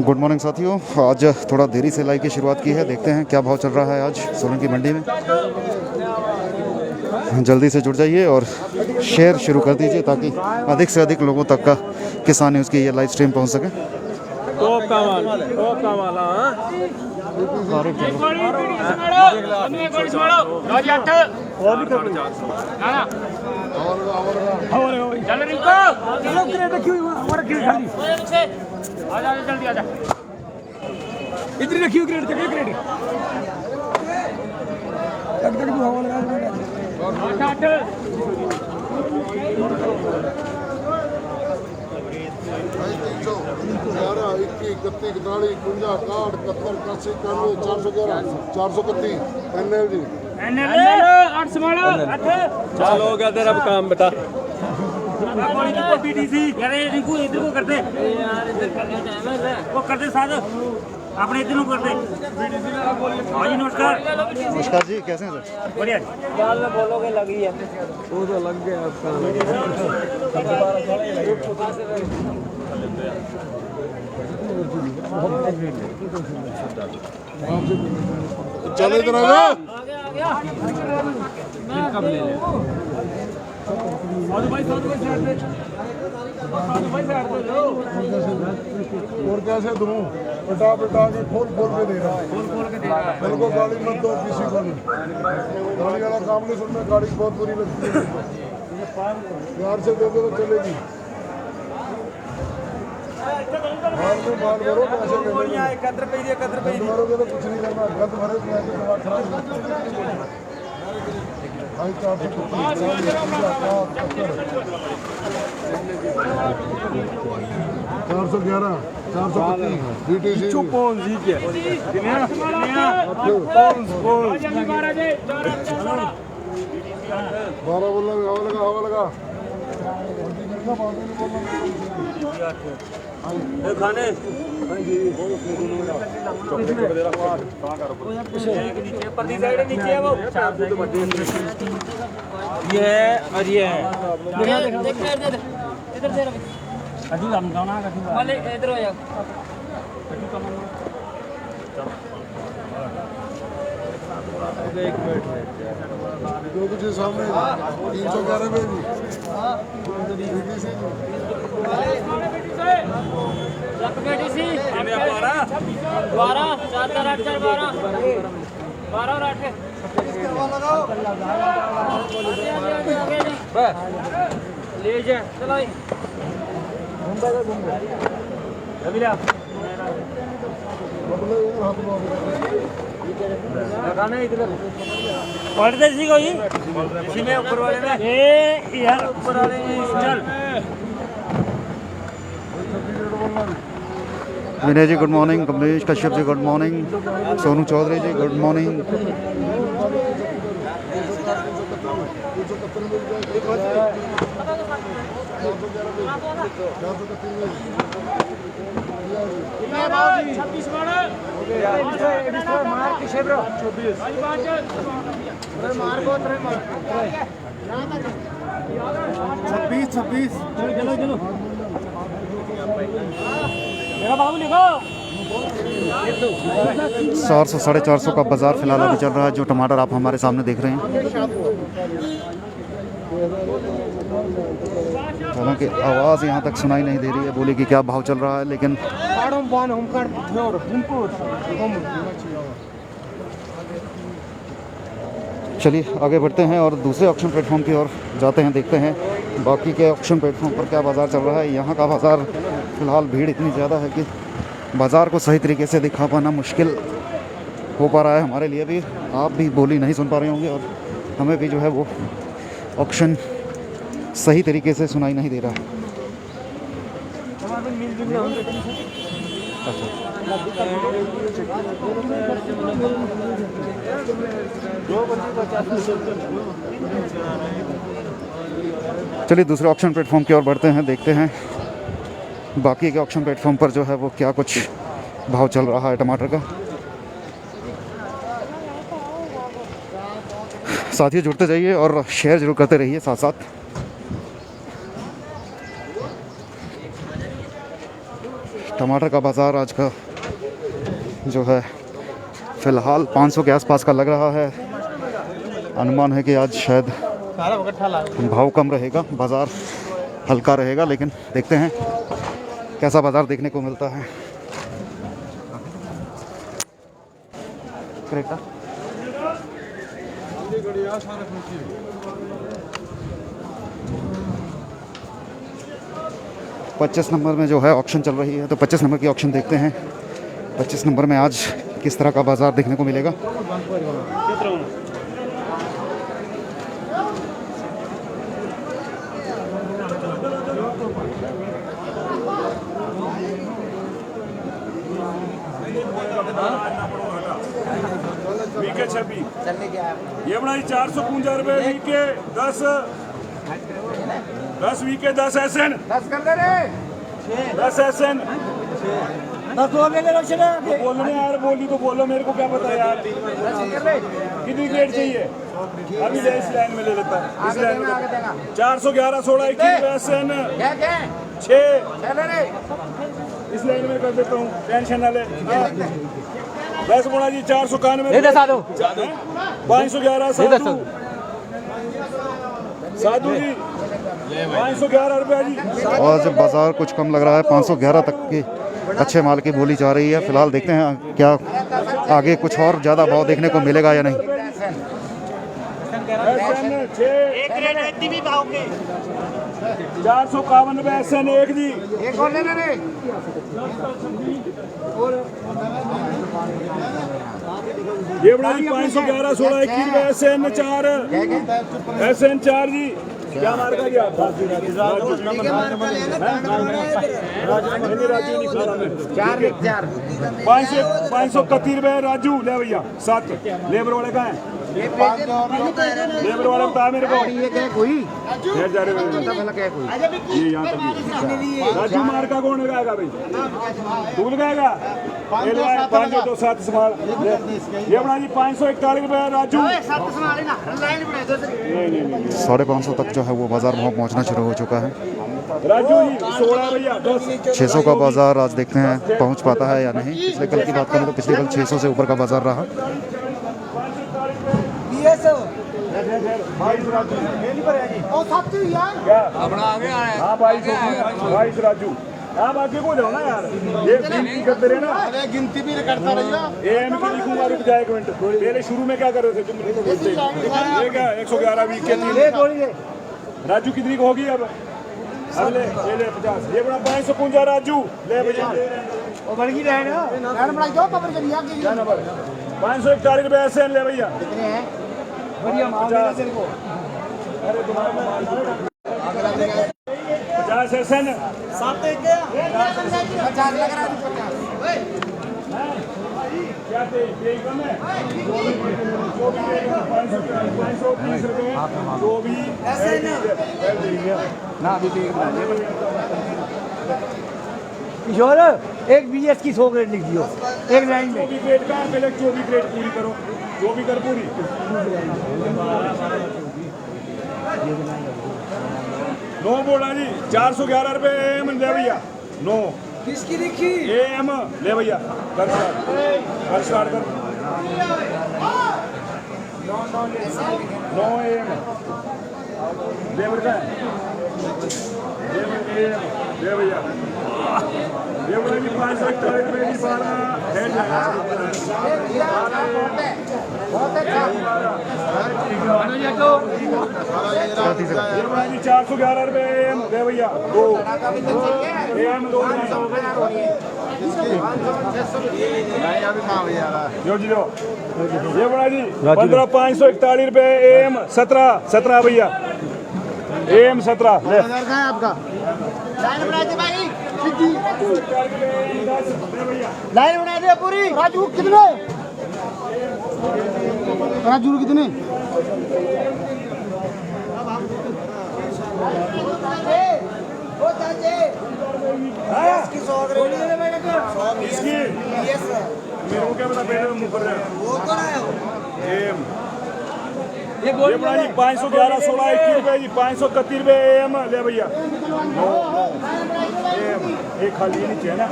Good morning साथियों, आज थोड़ा देरी से लाइव की शुरुआत की है। देखते हैं क्या भाव चल रहा है आज सोलन की मंडी में। जल्दी से जुड़ जाइए और शेयर शुरू कर दीजिए ताकि अधिक से अधिक लोगों तक का किसान न्यूज़ की ये लाइव स्ट्रीम पहुंच सके। इतनी रखी हुई क्रेडिट तक क्रेडिट तक तक हवा लगा 4 हो गया तेरा काम बेटा। वो करते साथ अपने इधर करते। हाँ जी नमस्कार। नमस्कार जी, कैसे हैं सर? बढ़िया। यार में बोलोगे लगी है वो तो लग गया आपका। चलो इधर आ गया कब ले ले और कैसे दूं बटा बटा के खोल खोल के दे रहा है। मेरे को गाड़ी मत दो किसी को नहीं। गाड़ी वाला काम नहीं सुनना, गाड़ी बहुत बुरी लगती है। प्यार से दे दो तो चलेगी। बाल में बाल भरो, पैसे भरोगे तो कुछ नहीं करना। गंद भरे तो खराब 411 425 12 बोलना हवा लगा खाने नीचे है वो ये और ये इधर से अजी हम गाना वाले इधर हो जाओ। एक मिनट जो कुछ सामने 311 में भी 12 4 4 8 4 12 और 8 ले जा चलो पढ़ते सी कोई इसी में ऊपर वाले में यार ऊपर वाले चल। विनय जी good morning, Kamlesh Kashyap ji good morning, Sonu Chaudhary जी गुड मॉर्निंग। छब्बीस चलो मेरा बाबू लिखो 400 450 का बाजार फिलहाल अभी चल रहा है। जो टमाटर आप हमारे सामने देख रहे हैं, हालांकि आवाज़ यहाँ तक सुनाई नहीं दे रही है बोली कि क्या भाव चल रहा है, लेकिन चलिए आगे बढ़ते हैं और दूसरे ऑक्शन प्लेटफॉर्म की ओर जाते हैं। देखते हैं बाकी के ऑक्शन प्लेटफॉर्म पर क्या बाज़ार चल रहा है। यहाँ का बाज़ार फ़िलहाल भीड़ इतनी ज़्यादा है कि बाज़ार को सही तरीके से दिखा पाना मुश्किल हो पा रहा है हमारे लिए भी। आप भी बोली नहीं सुन पा रहे होंगे और हमें भी जो है वो ऑक्शन सही तरीके से सुनाई नहीं दे रहा। चलिए दूसरे ऑक्शन प्लेटफॉर्म की ओर बढ़ते हैं, देखते हैं बाकी के ऑक्शन प्लेटफॉर्म पर जो है वो क्या कुछ भाव चल रहा है टमाटर का। साथियों जुड़ते जाइए और शेयर जरूर करते रहिए साथ साथ। टमाटर का बाज़ार आज का जो है फ़िलहाल 500 के आसपास का लग रहा है। अनुमान है कि आज शायद भाव कम रहेगा, बाज़ार हल्का रहेगा, लेकिन देखते हैं कैसा बाज़ार देखने को मिलता है। क्रेटा 25 नंबर में जो है ऑक्शन चल रही है, तो 25 नंबर की ऑक्शन देखते हैं। 25 नंबर में आज किस तरह का बाज़ार देखने को मिलेगा। वीके 26 ये बना 452 रुपए वीके 10 वीके 10 एसएन 10 कर दे रे 10 एसएन 10 बोलने यार, बोली तो बोलो, मेरे को क्या पता यार कितनी ग्रेड चाहिए। अभी ले इस लाइन में ले लेता है, इस लाइन में 411 16 21 एसएन 6 इस लाइन में कर देता हूँ, टेंशन ना ले। 10 गुणा जी 491 511 साधु जी 511 रुपया जी। और जब बाज़ार कुछ कम लग रहा है, 511 तक की अच्छे माल की बोली जा रही है। फिलहाल देखते हैं क्या आगे कुछ और ज़्यादा भाव देखने को मिलेगा या नहीं। 451 रुपये एसएन 1 जी। एक और लेना रे। ये बड़ा 511 16 21 रुपये एसएन 4 जी। क्या मार्का जी आप? 531 रुपये राजू ले भैया 7। लेबर वाले कहाँ हैं? लेबर वाले बता मेरे को। कोई जा रहे ये यहाँ तक राजू मार्का कौन लगाएगा भाई? तू लगाएगा 527 संभाल। ये बना जी 541 रुपये राजू। 550 तक जो है वो बाज़ार भाव पहुंचना शुरू हो चुका है। राजू जी 16 भैया 600 का बाज़ार आज देखते हैं पहुंच पाता है या नहीं। पिछले कल की बात करें तो पिछले कल 600 से ऊपर का बाज़ार रहा। हाँ 22 राजू। आप आगे को जाओ ना यार, ये गिनती करते रहे ना। गिनती भी करता रहिएगा। एम की लिखूंगा, रुक जाए एक मिनट। पहले शुरू में क्या कर रहे थे तुम? ये क्या 111 वीक के 3 राजू कितनी को होगी अब? अब ले 50। ये बड़ा 555 राजू ले भैया। वो बढ़ गई रहे ना यार, बड़ा जो कवर कर लिया क्या नंबर 541 रुपए ऐसे ले भैया। कितने हैं? बढ़िया माल देना तेरे को। अरे तुम्हारा 50 एसएन 7 एक गया 50 लग रहा है। 50 क्या थे ये कम है? 530 रुपए जो भी एसएन ना अभी किशोर एक बीएस की 100 ग्रेड लिख दियो एक लाइन में। 24 ग्रेड का पहले 24 ग्रेड पूरी करो, जो भी कर पूरी। नो बोला जी 411 रुपए एम ले भैया। नो किसकी लिखी? एम ले भैया। कर स्टार्ट कर। नो एम लेबर का ले भैया। ये बोला जी 541 रुपए की 12 है जाएगा। बहुत अच्छा। ये बोला जी 411 रुपए एम दे भैया। 2 एम 2 जो जी लो ये बड़ा जी 15,541 रुपए AM 17 भैया AM 17 ले लाइन बना दे पूरी। राजू कितने? राजू कितने? इसकी मेरे को क्या पता पेड़ में मुंह कर रहे AM ये बड़ा जी 511 16 21 रुपए जी 531 रुपए AM ले भैया ये खाली नीचे है ना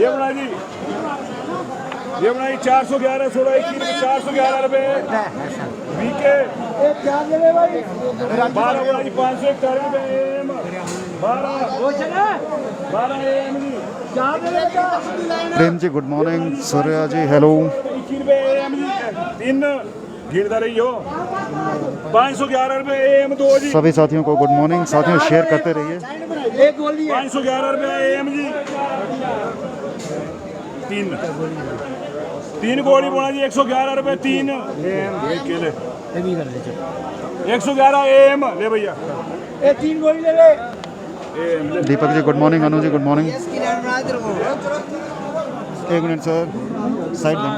ये बड़ा जी 411 16 21 411 रुपए वीके 12 बड़ा जी 541 रुपए AM 12 AM ji Prem ji good morning, Surya ji hello. 21 रुपए AM जी 3 गिरदा रही हो 511 रुपए AM 2 जी सभी साथियों को गुड मॉर्निंग। साथियों शेयर करते रहिए। 511 रुपए AM जी 3 गोली बोला जी 111 रुपए 3 AM केले 111 AM ले भैया ये 3 गोली ले ले। AM ले Deepak ji good morning, Anu ji good morning. एक मिनट सर, साइड में।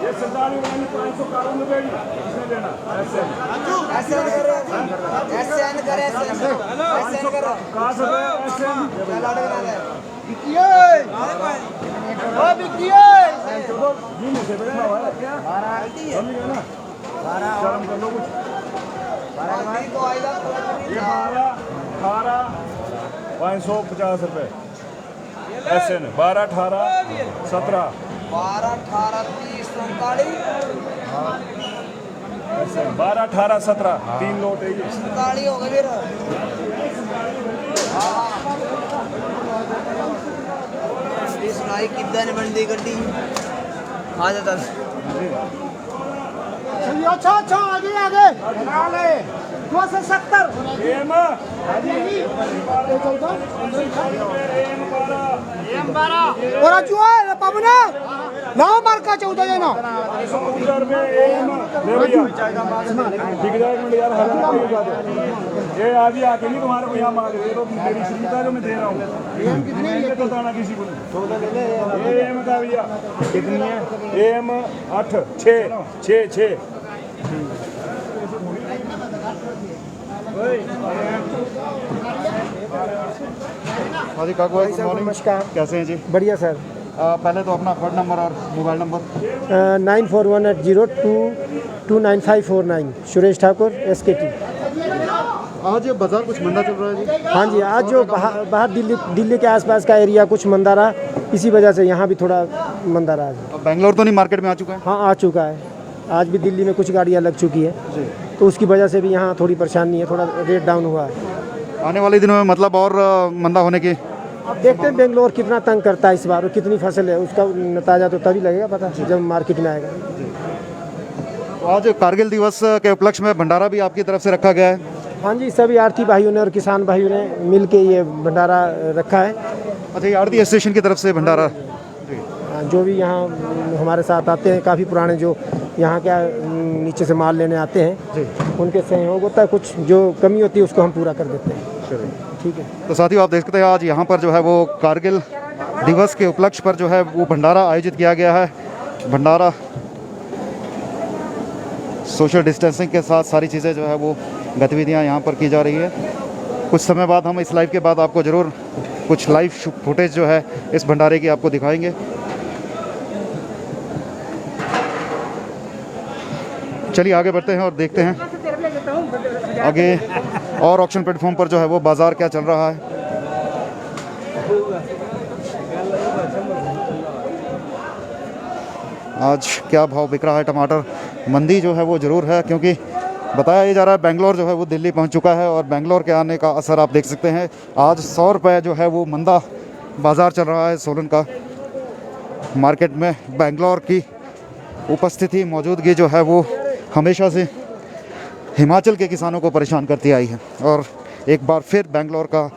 ये 551 रुपए की किसने लेना कहाँ से शर्म कर लो कुछ ये 12 18 550 रुपए SN 12 18 17 12 18 30 39 12 18 17 3 लोट है ये 39 हो गए फिर ये सुनाई कितना ने बंदी गड्डी आ जाता अच्छा अच्छा आगे आगे 270 AM और जो है पावना ना मार का 14 जना 515 रुपए AM ले भैया ठीक है 1 मिनट यार हराना कोई बात ये आज ही आके नहीं तुम्हारे को यहाँ मार रहे तो मेरी श्रीता जो मैं दे रहा हूँ AM कितने ये तो बताना किसी को नहीं 14 ले ले AM का भैया कितनी है AM 8 6 हाँ जी काकू गुड मॉर्निंग, नमस्कार। कैसे हैं जी? बढ़िया सर। पहले तो अपना अकाउंट नंबर और mobile number. 9418022949 Suresh Thakur SKT। आज ये बाजार कुछ मंदा चल रहा है जी? हाँ जी, आज जो बाहर दिल्ली के आसपास का एरिया कुछ मंदा रहा, इसी वजह से यहाँ भी थोड़ा मंदा रहा है। बेंगलोर तो नहीं मार्केट में आ चुका है? हाँ आ चुका है, आज भी दिल्ली में कुछ गाड़ियाँ लग चुकी है जी। तो उसकी वजह से भी यहाँ थोड़ी परेशानी है, थोड़ा रेट डाउन हुआ है। आने वाले दिनों में मतलब और मंदा होने की? अब देखते हैं बेंगलोर कितना तंग करता है इस बार और कितनी फसल है उसका नतीजा तो तभी लगेगा पता जब मार्केट में आएगा। तो आज कारगिल दिवस के उपलक्ष्य में भंडारा भी आपकी तरफ से रखा गया है? हाँ जी, सभी आढ़ती भाइयों ने और किसान भाइयों ने मिल के ये भंडारा रखा है। अच्छा, ये आढ़ती एसोसिएशन की तरफ से भंडारा? जो भी यहाँ हमारे साथ आते हैं, काफ़ी पुराने जो यहाँ क्या नीचे से माल लेने आते हैं, उनके सहयोग होता है, कुछ जो कमी होती है उसको हम पूरा कर देते हैं। ठीक है। तो साथियों आप देखते हैं आज यहाँ पर जो है वो कारगिल दिवस के उपलक्ष्य पर जो है वो भंडारा आयोजित किया गया है। भंडारा सोशल डिस्टेंसिंग के साथ सारी चीज़ें जो है वो गतिविधियाँ यहाँ पर की जा रही है। कुछ समय बाद हम इस लाइव के बाद आपको ज़रूर कुछ लाइव फुटेज जो है इस भंडारे की आपको दिखाएंगे। चलिए आगे बढ़ते हैं और देखते हैं आगे और ऑक्शन प्लेटफॉर्म पर जो है वो बाज़ार क्या चल रहा है। आज क्या भाव बिक रहा है टमाटर। मंदी जो है वो ज़रूर है, क्योंकि बताया ही जा रहा है बेंगलोर जो है वो दिल्ली पहुंच चुका है और बेंगलोर के आने का असर आप देख सकते हैं। आज 100 रुपये जो है वो मंदा बाज़ार चल रहा है सोलन का। मार्केट में बेंगलोर की उपस्थिति मौजूदगी जो है वो हमेशा से हिमाचल के किसानों को परेशान करती आई है, और एक बार फिर बेंगलोर का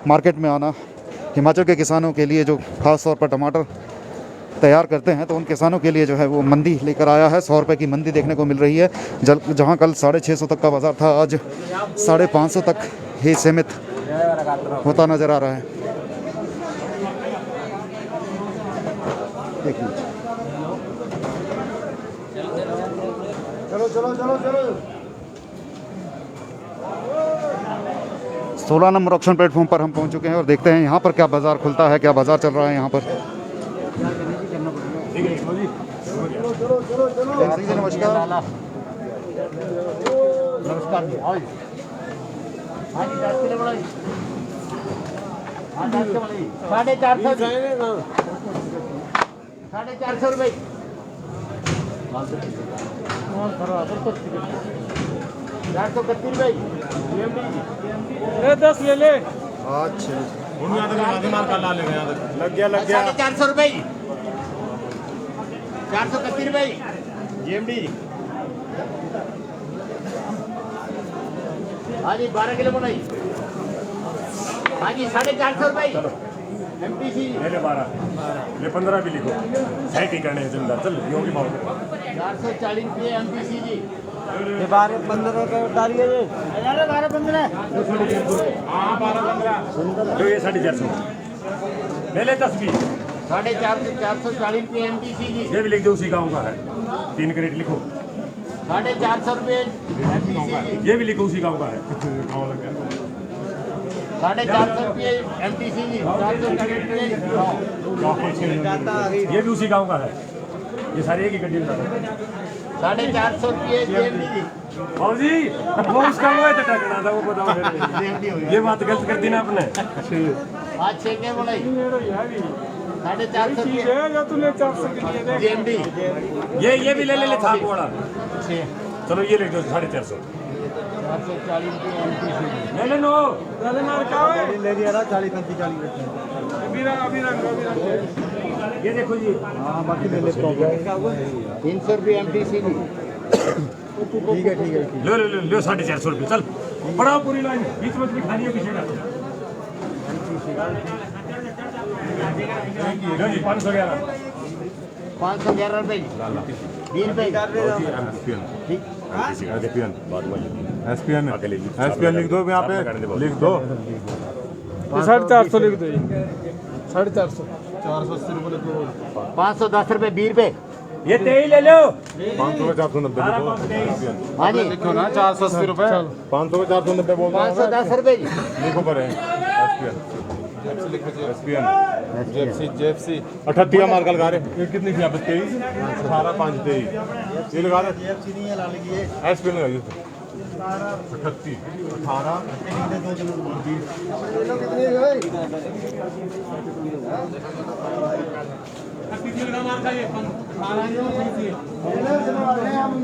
मार्केट में आना हिमाचल के किसानों के लिए जो ख़ास तौर पर टमाटर तैयार करते हैं तो उन किसानों के लिए जो है वो मंदी लेकर आया है। 100 रुपये की मंदी देखने को मिल रही है। जहां कल 650 तक का बाज़ार था, आज 550 तक ही सीमित होता नज़र आ रहा है। एक मिनट, चलो चलो चलो चलो 16 नंबर ऑक्शन प्लेटफॉर्म पर हम पहुंच चुके हैं और देखते हैं यहाँ पर क्या बाज़ार खुलता है, क्या बाज़ार चल रहा है यहाँ पर। नमस्कार। साढ़े 400 रुपये 431 रुपये 10 ले ले। अच्छा लग गया 450 रुपये 431 रुपये GMD। हाँ जी 12 किलो बनाई। हाँ जी 450 रुपये MPC। ले 12 ले 15 भी लिखो। है ठीक करने जिंदा चल योगी भाव 440 रुपये MPC जी। ये 12-15 का डालिए जी। 12-15 हाँ 12-15 जो ये 450 ले 10 भी 440 रुपये MPC जी। ये भी लिख दो उसी गाँव का है 3 क्रेट लिखो 450 रुपये MPC जी। ये भी लिखो उसी गाँव का है गाँव लग गया 450 रुपये MPC जी। 440 रुपये ये भी उसी गांव का है। ये सारी एक ही गड्डी में 450 रुपये GMD जी। और जी वो उसका वो है टकना था वो बताओ ये बात गलत कर दी ना आपने। आज 6 के बोलाई 450 रुपये GMD। ये भी ले था वाला चलो ये ले दो 450 440 रुपये MPC ले लो ले दिया ना 40-35 ये देखो जी बाकी ले लेता हूँ। 300 रुपये MPC जी। ठीक है लो 450 रुपये चल बढ़ाओ पूरी लाइन बीच में खानी है पीछे का लो जी 511 511 रुपये 20 रुपये एसपीएन लिख दो यहाँ पे लिख दो 450 लिख दो। 450 480 रुपये लिख दो 510 रुपये 20 रुपये। ये 23 ले लो 500 का 490 हाँ जी लिखो ना 480 रुपये 500 का 490 बोल 510 रुपये जी। लिखो पर एसपीएन जेएफसी 38 मार्क लगा रहे ये कितनी थी आप 23 18 5 23 ये लगा रहे एसपीएन लगाइए 38 18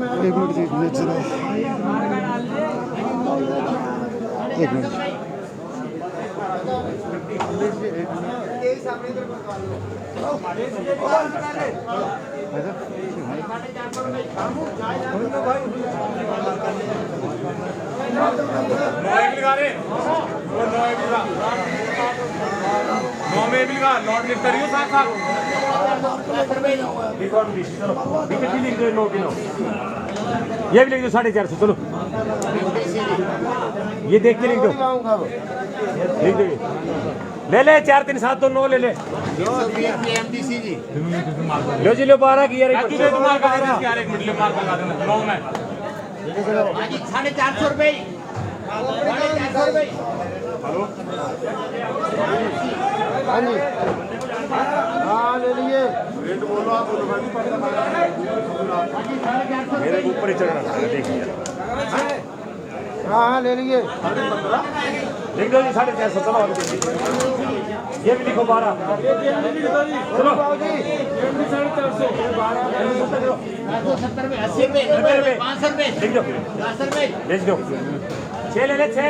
एक मिनट जी, नेट चला। एक मिनट नोट लिख करियो साथ लिख दो नोट ये भी लिख दो 450 चलो ये देख के लिख दो ले 4 3 7 2 9 ले MPC जी। लो जी लो 12 की यार एक मिनट मार का 9 में हाँ जी 450 रुपए 450 रुपए हाँ जी, हाँ ले लिए। मेरे ऊपर ही चढ़ना था, देखिए हाँ हाँ ले लिए। लिख दो जी 450 चलो ये भी लिखो 12 चलो 70 रुपए 80 रुपए 90 रुपए 500 रुपए लिख दो 10 रुपए भेज दो 6 ले ले 6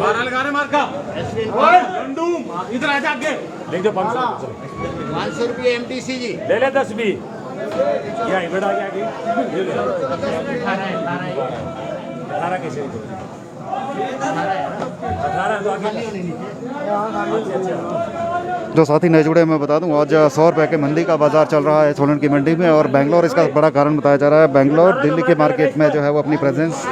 12 लगा रहे मार्का इधर आजा आगे लिख दो 500 500 रुपये MTC जी ले ले 10 भी या बेटा क्या की 18 कैसे 18 तो आगे जो साथी नहीं जुड़े मैं बता दूं आज 100 रुपये के मंदी का बाजार चल रहा है सोलन की मंडी में और बेंगलोर इसका बड़ा कारण बताया जा रहा है। बेंगलोर दिल्ली के मार्केट में जो है वो अपनी प्रेजेंस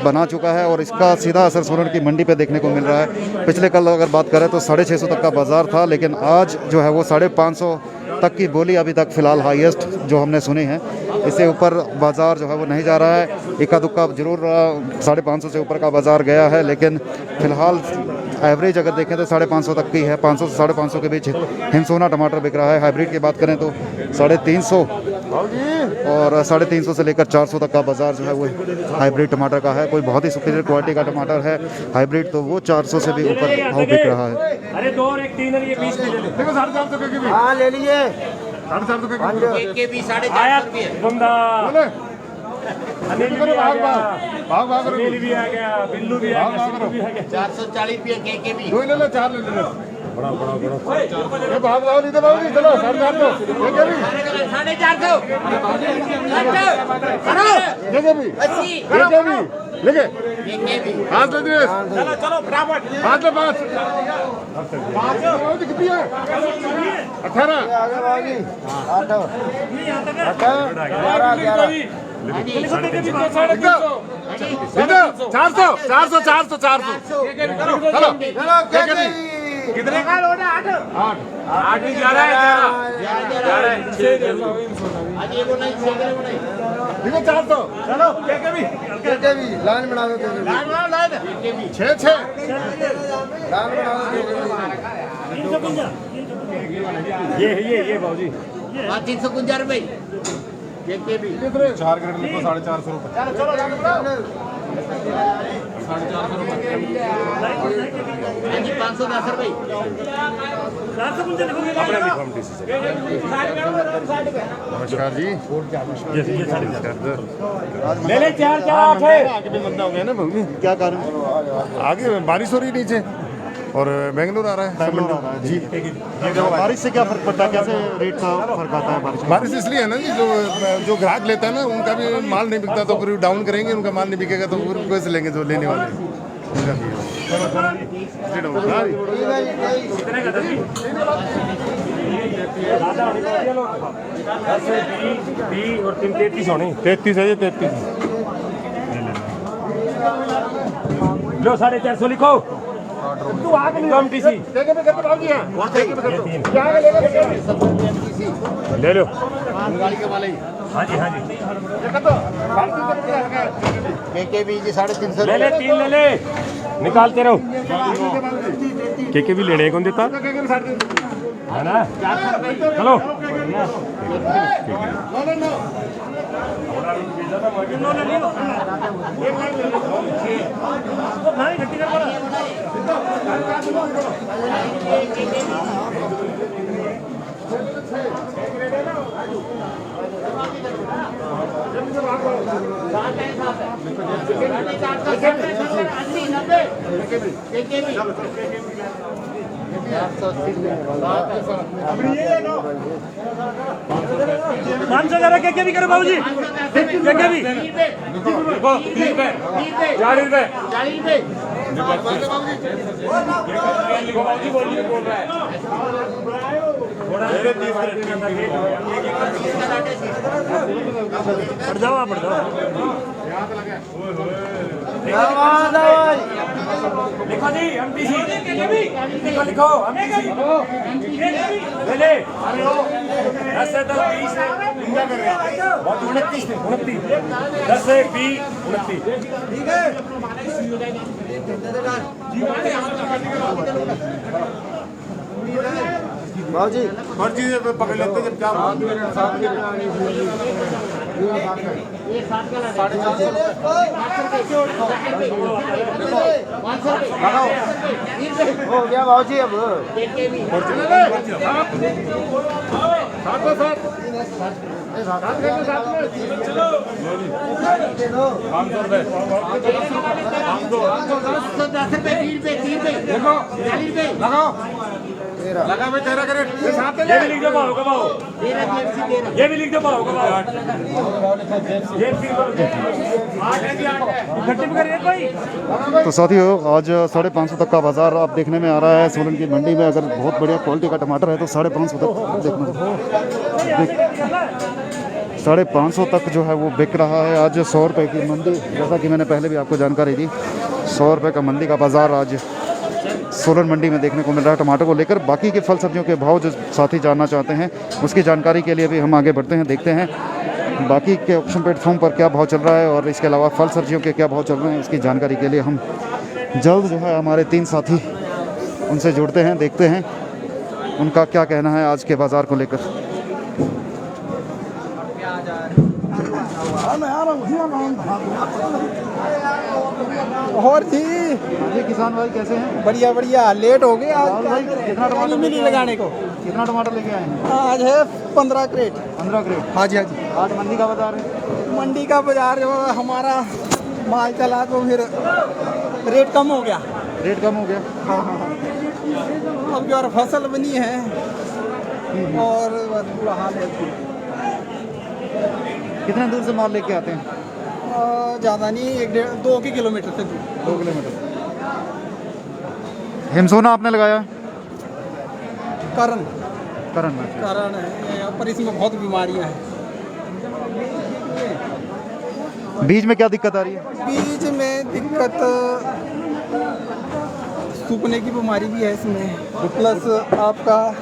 बना चुका है और इसका सीधा असर सोलन की मंडी पे देखने को मिल रहा है। पिछले कल अगर बात करें तो 650 तक का बाजार था, लेकिन आज जो है वो 550 तक की बोली अभी तक फ़िलहाल हाईएस्ट जो हमने सुनी है। इससे ऊपर बाज़ार जो है वो नहीं जा रहा है। इक्का दुक्का जरूर 550 से ऊपर का बाज़ार गया है, लेकिन फ़िलहाल एवरेज अगर देखें तो 550 तक की है। 500 से 550 के बीच हिंसोना टमाटर बिक रहा है। हाइब्रिड की बात करें तो 350 और 350 से लेकर 400 तक का बाज़ार जो है वो हाइब्रिड टमाटर का है। कोई बहुत ही सुपीरियर क्वालिटी का टमाटर है हाइब्रिड तो वो 400 से भी ऊपर भाव बिक रहा है। अरे 2 और 1 3 और ये 20 में ले ले देखो 450 के भी हाँ ले लिए। 450 के के भी आया 450 रुपये बंदा बोले अनिल भी आ गया अनिल भी आ गया बिल्लू भी आ गया सिद्धू भी आ गया 440 रुपये के भी दो ही ले ले 4 ले ले बड़ा बड़ा बड़ा ये भाग भाग नहीं चलो 450 ये भी 450 ये भी 80 ये भी लेके के भी 5 ले दिए चलो चलो फटाफट 5 ले 5 कितनी है 18 आगे भागी 400 चलो कितने का लोड है 8 ही जा रहा है 11 आज ये वो नहीं 6 वो नहीं ठीक है 400 चलो के भी लाइन बना दो लाइन वाला लाइन के भी 6 लाइन बना दो। ये बाबूजी 349 रुपये के भी 4 ग्रेड लिखो 450 रुपए चलो हाँ जी 510 रुपये अपना लिखो हम टीसी से नमस्कार जी ये ले ले 4 8 है आगे भी मंदा हो गया ना भाई क्या कारण आगे बारिश हो रही है नीचे और बेंगलुरु आ रहा है जी बारिश से क्या फर्क पड़ता है, कैसे रेट का फर्क आता है बारिश में? बारिश इसलिए है ना जी जो ग्राहक लेता है ना उनका भी माल नहीं बिकता तो फिर डाउन करेंगे, उनका माल नहीं बिकेगा तो फिर कैसे लेंगे जो लेने वाले उनका भी कितने का 10 20 और 33 होनी 33 है ये 33 लो 450 लिखो तू आगे कम टीसी ले लो हाँ जी के भी जी 350 ले ले 3 ले ले निकालते रहो के भी लेने कौन देता है ना चलो पाँच सौ जरा क्या भी करो बाबूजी क्या भी 40 रुपए पड़ जाओ लिखो जी MTC लिखो MTC ले ले 10 से 20 है क्या कर रहे हैं 29 10 से 20 29 ठीक है भाव जी मर्जी से पकड़ लेते जब क्या हो गया भाव जी अब लगा भाई तेरा करे ये भी लिख दो भाव का भाव ये भी लिख दो भाव का भाव ये इकट्ठी करिए कोई तो साथियों आज 550 तक का बाज़ार आप देखने में आ रहा है सोलन की मंडी में। अगर बहुत बढ़िया क्वालिटी का टमाटर है तो 550 तक देखना 550 तक जो है वो बिक रहा है आज। 100 रुपये की मंडी, जैसा कि मैंने पहले भी आपको जानकारी दी, 100 रुपये का मंडी का बाज़ार आज सोलन मंडी में देखने को मिल रहा है टमाटर को लेकर। बाकी के फल सब्जियों के भाव जो साथी जानना चाहते हैं उसकी जानकारी के लिए भी हम आगे बढ़ते हैं, देखते हैं बाकी के ऑक्शन प्लेटफॉर्म पर क्या भाव चल रहा है और इसके अलावा फल सब्जियों के क्या भाव चल रहे हैं। उसकी जानकारी के लिए हम जल्द जो है हमारे 3 साथी उनसे जुड़ते हैं, देखते हैं उनका क्या कहना है आज के बाज़ार को लेकर। और जी किसान भाई कैसे हैं? बढ़िया बढ़िया लेट हो गए आज भाई कितना टमाटर मिली लगाने को कितना टमाटर लेके आए हैं? आज है 15 क्रेट 15 क्रेट। हाँ जी हाँ जी आज मंडी का बाजार है, मंडी का बाजार जो हमारा माल चला तो फिर रेट कम हो गया। रेट कम हो गया। हाँ हाँ हाँ अब जो और फसल बनी है और बस बुरा हाल है। कितने दूर से माल लेके आते हैं? ज़्यादा नहीं 1-2 किलोमीटर से दूर 2 किलोमीटर। हिमसोना आपने लगाया? करण करण में। करण है पर इसमें बहुत बीमारियां हैं। बीज में क्या दिक्कत आ रही है? बीज में दिक्कत सूखने की बीमारी भी है इसमें, प्लस आपका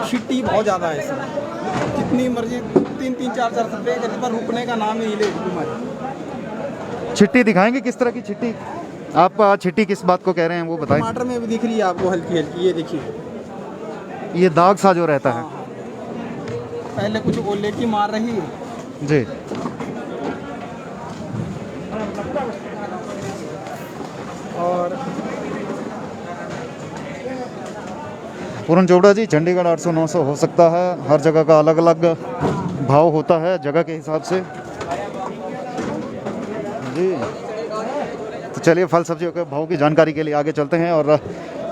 छिट्टी बहुत ज़्यादा है इसमें। जितनी मर्जी 3-4 स्प्रे करने पर रुकने का नाम ही नहीं ले बीमारी। छिट्टी दिखाएंगे किस तरह की छिट्टी? आप छिट्टी किस बात को कह रहे हैं वो बताएं। टमाटर में भी दिख रही है आपको हल्की हल्की, ये देखिए ये दाग सा जो रहता है। पहले कुछ ओले की मार रही है जी। और पूरन चोपड़ा जी, चंडीगढ़ 800-900 हो सकता है, हर जगह का अलग अलग भाव होता है जगह के हिसाब से जी। तो चलिए फल सब्जियों के भाव की जानकारी के लिए आगे चलते हैं और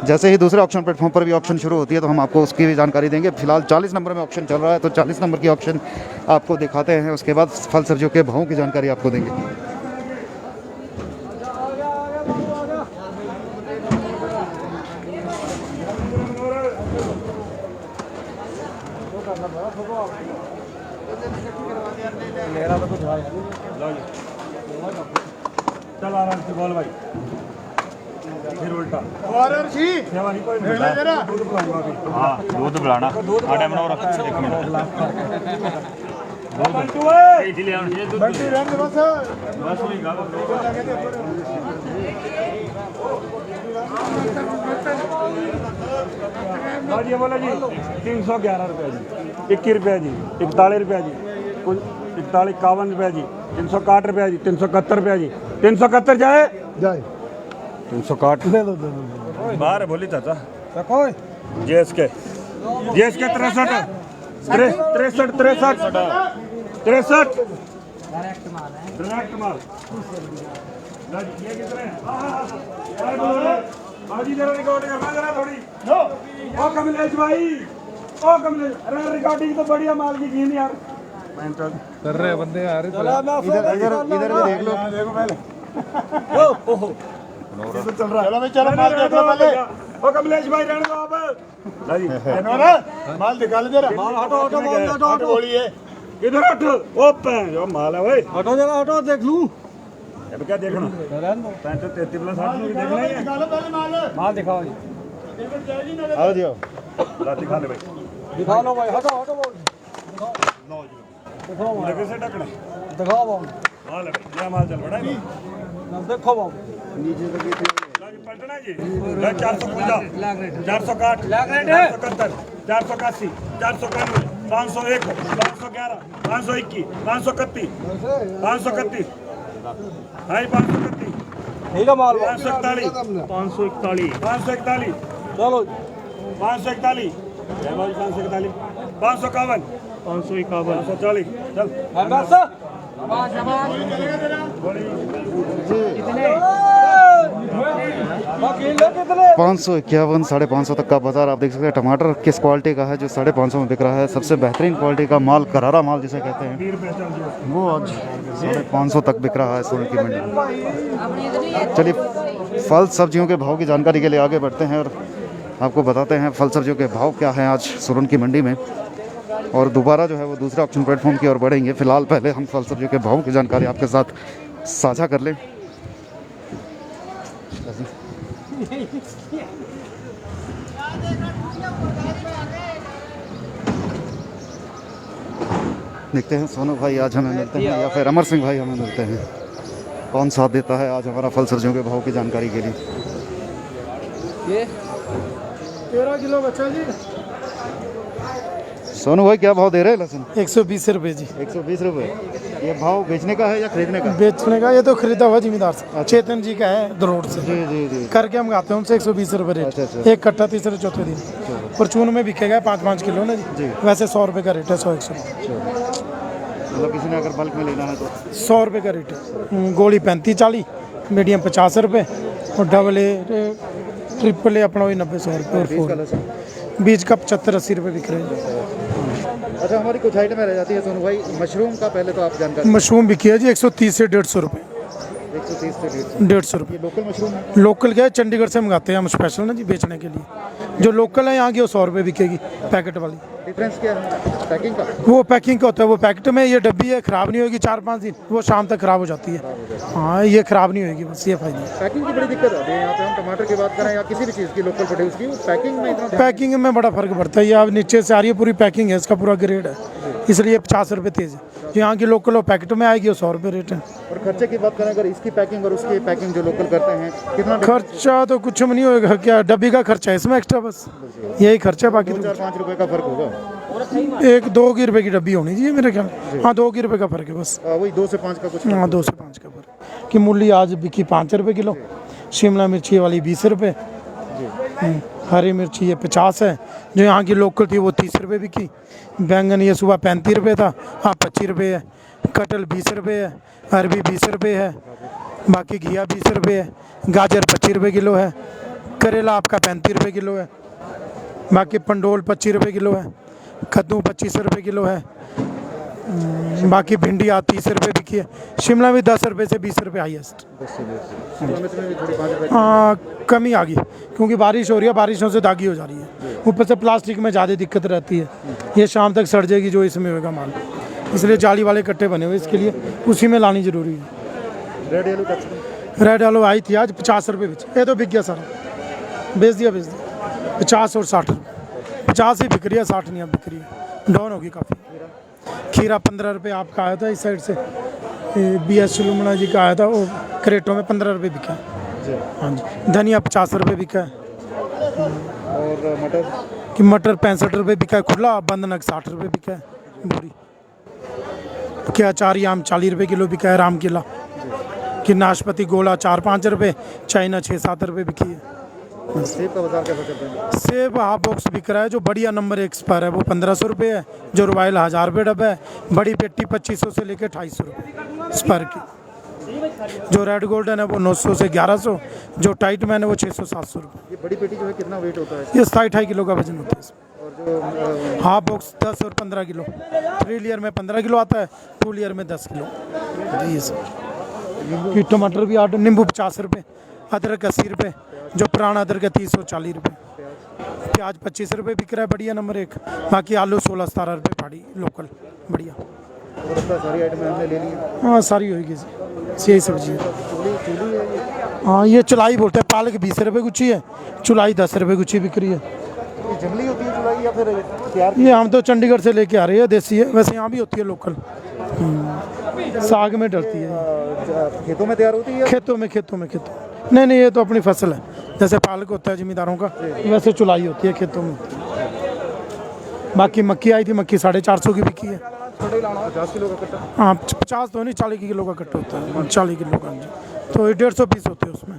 जैसे ही दूसरे ऑक्शन प्लेटफॉर्म पर भी ऑक्शन शुरू होती है तो हम आपको उसकी भी जानकारी देंगे। फिलहाल 40 नंबर में ऑक्शन चल रहा है तो 40 नंबर की ऑक्शन आपको दिखाते हैं, उसके बाद फल सब्जियों के भावों की जानकारी आपको देंगे। चल आराम से बोल भाई, फिर उल्टा सेवा नहीं कोई दूध पिलाऊंगा अभी। हाँ दूध पिलाना, आटा बनाओ रखा है 1 मिनट। बंटू बस वही गा जी। बोला जी 311 रुपये जी, 21 रुपये जी, 41 रुपये जी, 41 51 रुपये जी, 361 रुपये जी, 371 रुपये जी, 371 जाए 361 बाहर है बोली चाचा JSK 63 डायरेक्ट माल। ये कितने आज जरा रिकॉर्डिंग करना जरा थोड़ी ओ कमलेश भाई, ओ कमलेश, अरे रिकॉर्डिंग तो बढ़िया माल की कीन यार कर रहे बंदे यार। इधर भी देख लो। तो चल रहा है। चलो माल देखो पहले। ओ कमलेश भाई रहने दो आप। जी माल दिखा ले जरा। माल हटो हटो हटो बोलिए इधर हटो। ओ पैन जो माल है भाई, हटो जरा हटो देख लूं। अब क्या देखना 35 प्लस 8 में देखना ही है। निकालो पहले माल दिखाओ जी, आओ जी आओ। दिखा ले भाई, दिखा लो भाई, हटो हटो बोल लगे से टकने दिखाओ बाबू माल है ये माल चल बड़ा है देखो बाबू पलटना जी 450 460 471 481 491 501 511 521 531 531 हाई 531 ठीक है माल 541 541 541 चलो 541 541 551 540 चल 551 550 तक का बाजार आप देख सकते हैं। टमाटर किस क्वालिटी का है जो 550 में बिक रहा है। सबसे बेहतरीन क्वालिटी का माल, करारा माल जिसे कहते हैं, वो आज 550 तक बिक रहा है सोलन की मंडी में। चलिए फल सब्जियों के भाव की जानकारी के लिए आगे बढ़ते हैं और आपको बताते हैं फल सब्जियों के भाव क्या हैं आज सोलन की मंडी में। और दोबारा जो है वो दूसरे ऑप्शन प्लेटफॉर्म की ओर बढ़ेंगे। फिलहाल पहले हम फल सब्जियों के भाव की जानकारी आपके साथ साझा कर लें। देखते हैं सोनू भाई आज हमें मिलते हैं या फिर अमर सिंह भाई हमें मिलते हैं, कौन साथ देता है आज हमारा फल सब्जियों के भाव की जानकारी के लिए। ये 13 किलो बच्चा जी। सोनू भाई क्या भाव दे रहे हैं लहसुन? 120 रुपये जी। 120 रुपये। ये भाव बेचने का है या खरीदने का? बेचने का, ये तो खरीदा हुआ जिम्मेदार से, चेतन जी का है दरोड़ से। जी जी जी। करके हम गाते हैं उनसे 120 रुपये रेट। अच्छा। एक कट्टा तीसरे चौथे दिन परचून में बिकेगा 5-5 किलो ना जी। वैसे 100 रुपये का रेट है, 100-100 मतलब किसी ने अगर बल्क में लेना है तो 100 रुपये का रेट है। गोली 35-40, मीडियम 50 रुपये और डबल ए ट्रिपल ए अपना वही 90-100 रुपये और फोर बीज का 75-80 रुपये बिक रहे हैं। अच्छा, हमारी कुछ आइटमें रह जाती है सोनू भाई। मशरूम का पहले तो आप जानकारी। मशरूम बिकी है जी 130 से 150 रुपये। 130 से 150 रुपये। लोकल मशरूम है? लोकल क्या है, चंडीगढ़ से मंगाते हैं हम स्पेशल ना जी बेचने के लिए। जो लोकल है यहाँ की वो 100 रुपये बिकेगी पैकेट वाली। डिफरेंस क्या है पैकिंग का? वो पैकिंग का होता है, वो पैकेट में, ये डब्बी है, ख़राब नहीं होगी 4-5 दिन, वो शाम तक ख़राब हो जाती है। हाँ, ये ख़राब नहीं होगी, बस ये फायदा है। पैकिंग की बड़ी दिक्कत आती है यहाँ पे। हम टमाटर की बात करें या किसी भी चीज़ की लोकल प्रोड्यूस की, पैकिंग में इतना पैकिंग में बड़ा फ़र्क पड़ता है। ये अब नीचे से आ रही है पूरी पैकिंग है, इसका पूरा ग्रेड है, इसलिए 50 रुपये तेज़ है। जो यहाँ की लोकल वो पैकेट में आएगी वो 100 रुपये रेट है। और खर्चे की बात करें अगर इसकी पैकिंग और उसकी पैकिंग जो लोकल करते हैं, कितना खर्चा तो कुछ नहीं होगा, क्या डब्बी का खर्चा है इसमें एक्स्ट्रा, बस यही खर्चा, बाकी तो 4-5 रुपये का फर्क होगा। 1-2 रुपये की डब्बी होनी चाहिए मेरे ख्याल। हाँ, 2 रुपये का फ़र्क है बस। वही 2 से 5 का कुछ। हाँ, 2 से 5 का फ़र्क। कि मूली आज बिकी 5 रुपये किलो, शिमला मिर्ची वाली 20 रुपये, हरी मिर्ची ये 50 है। जो यहाँ की लोकल थी वो 30 रुपये बिकी। बैंगन ये सुबह 35 रुपये था, हाँ 25 रुपये है। कटहल 20 रुपये है, अरबी 20 रुपये है, बाकी घिया 20 रुपये है, गाजर 25 रुपये किलो है, करेला आपका 35 रुपये किलो है, बाकी पंडोल 25 रुपये किलो है, कद्दू 25 रुपये किलो है, बाकी भिंडी 30 रुपये बिकी है। शिमला भी 10 रुपये से 20 रुपये हाईएस्ट। हाँ, कमी आ गई क्योंकि बारिश हो रही है, बारिशों से दागी हो जा रही है। ऊपर से प्लास्टिक में ज़्यादा दिक्कत रहती है, ये शाम तक सड़ जाएगी जो इसमें होगा माल, इसलिए जाली वाले कट्टे बने हुए इसके लिए, उसी में लानी ज़रूरी है। रेड आलू आई थी आज 50 रुपये बेच, ये तो बिक गया सारा, बेच दिया 50 और 60 रुपये। 50 ही बिक रही है, 60 नहीं अब बिक रही है, डाउन होगी काफ़ी। खीरा 15 रुपये आपका आया था इस साइड से, BS लुमना जी का आया था, वो क्रेटों में 15 रुपये बिका है। हाँ जी, धनिया 50 रुपये बिका है। और मटर कि मटर 65 रुपये बिका है खुला, बंद नग 60 रुपये बिका है बोरी। क्या अचारी आम 40 रुपये किलो बिका है, राम किला कि नाशपाती गोला 4-5 रुपये, चाइना 6-7 रुपये बिकी है। सेब का बाजार कैसा चल रहा है? सेब हाफ बॉक्स बिक रहा है, जो बढ़िया नंबर 1 पर है वो 1500 रुपये है, जो रॉयल 1000 रुपये डब्बा है, बड़ी पेटी 2500 से लेकर 250 रुपये स्पर की, जो रेड गोल्डन है वो 900 से 1100, जो टाइट मैन है वो 600-700 रुपये। ये बड़ी पेटी जो है कितना वेट होता है? ये 2.5 किलो का वजन होता है इसमें। और जो हाफ बॉक्स 10 और 15 किलो, 3 लेयर में 15 किलो आता है, 2 लेयर में 10 किलो। ये सब कि टमाटर भी 8, नींबू 50 रुपये, अदरक 80 रुपये, जो पुराना अदरक है 30 और 40 रुपये, प्याज 25 रुपये बिक रहा है बढ़िया नंबर 1, बाकी आलू 16-17 रुपये फाड़ी लोकल बढ़िया। सारी आइटमें हमने ले ली हैं। हाँ, सारी होगी यही सब्जी है। हाँ, ये चुलाई बोलते हैं, पालक 20 रुपये गुच्छी है, चुलाई 10 रुपये गुच्छी बिक रही है। ये जंगली होती है या फिर तैयार? ये हम तो चंडीगढ़ से लेके आ रहे हैं, देसी है, वैसे यहाँ भी होती है लोकल, साग में डलती है। खेतों में तैयार होती है? खेतों में नहीं, ये तो अपनी फसल है, जैसे पालक होता है जिम्मेदारों का, वैसे चुलाई होती है खेतों में। बाकी मक्की आई थी, मक्की 450 की बिकी है। 50 किलो का कट्टा? हाँ 50 तो नहीं, 40 किलो का कट्टा होता है, 40 किलो का जी। तो 150 पीस होते हैं उसमें,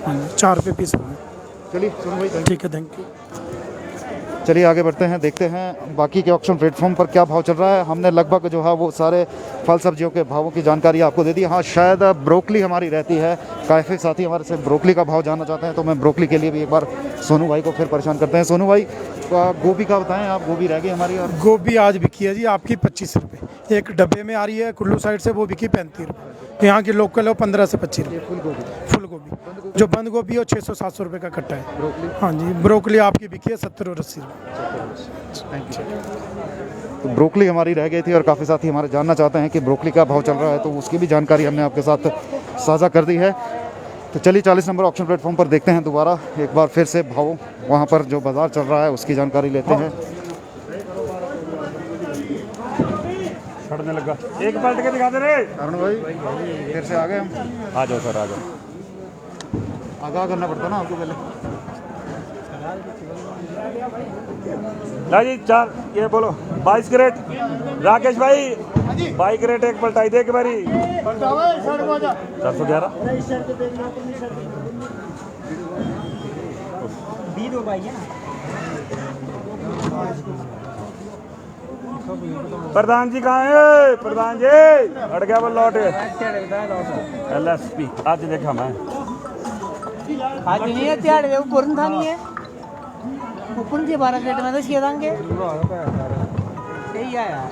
हाँ 4 रुपये पीस होते हैं। चलिए सोनू भाई, ठीक है, थैंक यू। चलिए आगे बढ़ते हैं, देखते हैं बाकी के ऑक्शन प्लेटफॉर्म पर क्या भाव चल रहा है। हमने लगभग जो है वो सारे फल सब्जियों के भावों की जानकारी आपको दे दी। हाँ शायद ब्रोकली हमारी रहती है, काफ़ी साथी हमारे से ब्रोकली का भाव जानना चाहते हैं, तो मैं ब्रोकली के लिए भी एक बार सोनू भाई को फिर परेशान करते हैं। सोनू भाई गोभी का बताएं आप, गोभी रह गई हमारी। और गोभी आज बिकी है जी आपकी 25 रुपये, एक डब्बे में आ रही है कुल्लू साइड से, वो बिकी 35 रुपये। यहाँ की लोकल है 15 से 25 रुपये। फुल गोभी जो बंद गोभी है 600-700 रुपये का कट्टा है। हाँ जी, ब्रोकली आपकी बिकी है 70 और 80 रुपये। तो ब्रोकली हमारी रह गई थी और काफ़ी साथी हमारे जानना चाहते हैं कि ब्रोकली का भाव चल रहा है, तो उसकी भी जानकारी हमने आपके साथ साझा कर दी है। तो चलिए 40 नंबर ऑक्शन प्लेटफॉर्म पर देखते हैं दोबारा एक बार फिर से भाव, वहाँ पर जो बाज़ार चल रहा है उसकी जानकारी लेते हैं। छड़ने लगा, एक पलट के दिखा दे रे अरुण भाई, फिर से आ गए हम। आ जाओ सर, आ जाओ। आगाह करना पड़ता ना आपको पहले। ला जी 4, ये बोलो 22 कैरेट। राकेश भाई 22 कैरेट एक पलटाई दे, एक बारी 411। प्रधान जी कहाँ है? प्रधान जी अड़ गया, वो लौट LSP आज देखा मैं। आज नहीं है त्याड़ वो पूर्ण था नहीं है, ऊपर के 12 प्लेट में तो छे देंगे। यही आया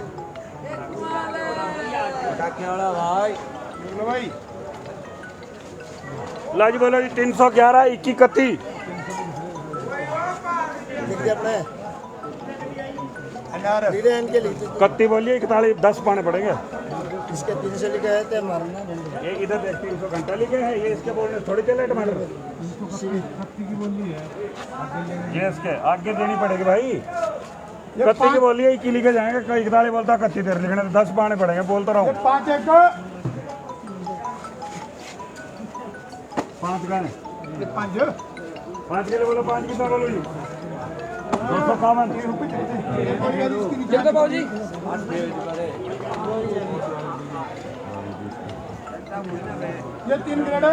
भाई ला जी बोलो जी 311 21 31। कत्ती बोलिए 41 10 पाने पड़ेंगे। इसके 300 लिखा है तो मारना ये इधर देख 300 घंटा लिखे हैं, ये इसके बोलने थोड़ी चले टमाटर। ये इसके आगे देनी पड़ेगी भाई। कत्ती की बोलिए 21 लिखे जाएंगे, कई 41 बोलता 31 देर लिखने, 10 पाने पड़ेंगे, बोलता रहा हूँ। 5 के लिए बोलो, 5 कितना बोलो जी? 251। ये 3 ग्रेड है।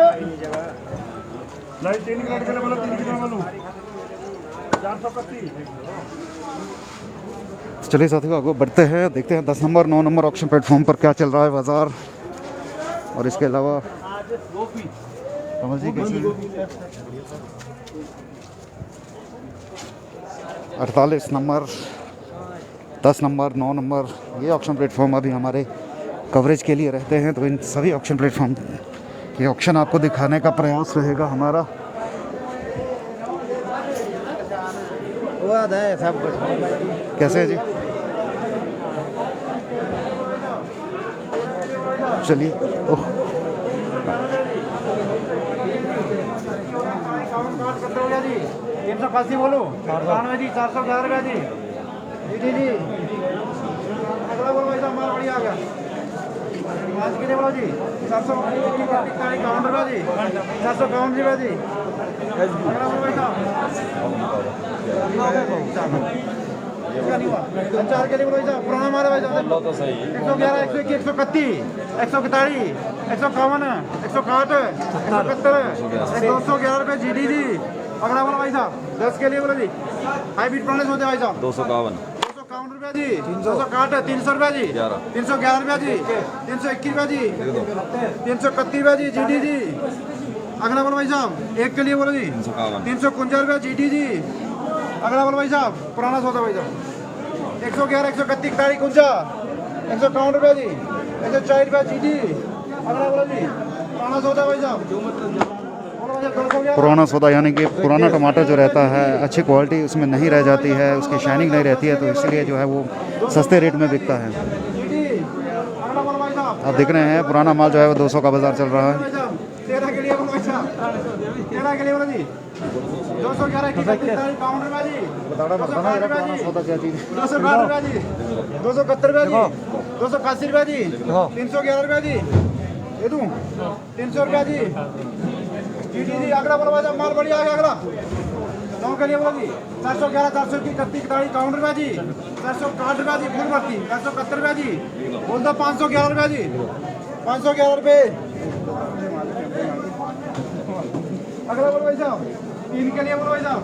नहीं 3 ग्रेड के लिए बोलो, 3 कितना बोलूं? 431। चलिए साथियों आगे बढ़ते हैं, देखते हैं 10 नंबर 9 नंबर ऑक्शन प्लेटफॉर्म पर क्या चल रहा है बाज़ार। और इसके अलावा कमल जी कैसे हैं? 48 नंबर 10 नंबर 9 नंबर ये ऑक्शन प्लेटफॉर्म अभी हमारे कवरेज के लिए रहते हैं, तो इन सभी ऑक्शन प्लेटफॉर्म के ऑक्शन आपको दिखाने का प्रयास रहेगा हमारा। है सब कुछ। कैसे है जी? चलिए ओह 380 बोलो, 94 जी, 411 रुपया जी। जी जी अगला बोलो भाई साहब, माल बढ़िया आ गया। 5 के लिए बोलो जी, 451 रुपया जी, 451 रुपया जी। अगला बोलो भाई साहब, 4 के लिए बोलो भाई साहब, पुराना माल है भाई साहब। 111, 121, 131, 141, 151, 161, 171, 211 रुपये GD जी। अगला बोलो भाई साहब, 10 के लिए बोलो जी, हाईब्रिड प्रोनेस होते हैं भाई साहब। 251 रुपया जी, 361, 300 रुपया जी, 311 रुपया जी, 321 रुपया जी, 331 रुपया जी GD जी। अगला बोलो भाई साहब, 1 के लिए बोलो जी, 351 रुपया GD जी। अगला बोलो भाई साहब, पुराना सौदा भाई साहब, 111, 131, 41, 151 रुपया जी, 104 रुपया GD। अगला बोलो जी, पुराना सौदा भाई साहब, पुराना सौदा यानी कि पुराना टमाटर जो रहता है अच्छी क्वालिटी उसमें नहीं रह जाती है, उसकी शाइनिंग नहीं रहती है, तो इसलिए जो है वो सस्ते रेट में बिकता है। आप देख रहे हैं पुराना माल जो है वो 200 का बाज़ार चल रहा है। 13 के लिए बोलो भाई साहब, 13 के लिए बोलो जी, 211 की काउंटर में जी बताना पड़ता ना मेरा पुराना सौदा क्या चीज़ 260 रुपये जी 271 रुपये जी 281 रुपये जी 311 रुपये जी ये दूँ 300 रुपये जी जी अगला बोलो भाई माल बढ़िया आ गया अगला 9 के लिए बोलो जी 411 400 की 31 काउंटर में जी 460 रुपये जी फुल भर्ती 471 रुपये जी बोल दो 511 रुपये जी 511 रुपये अगला बोलो भाई साहब 3 के लिए बोलो भाई साहब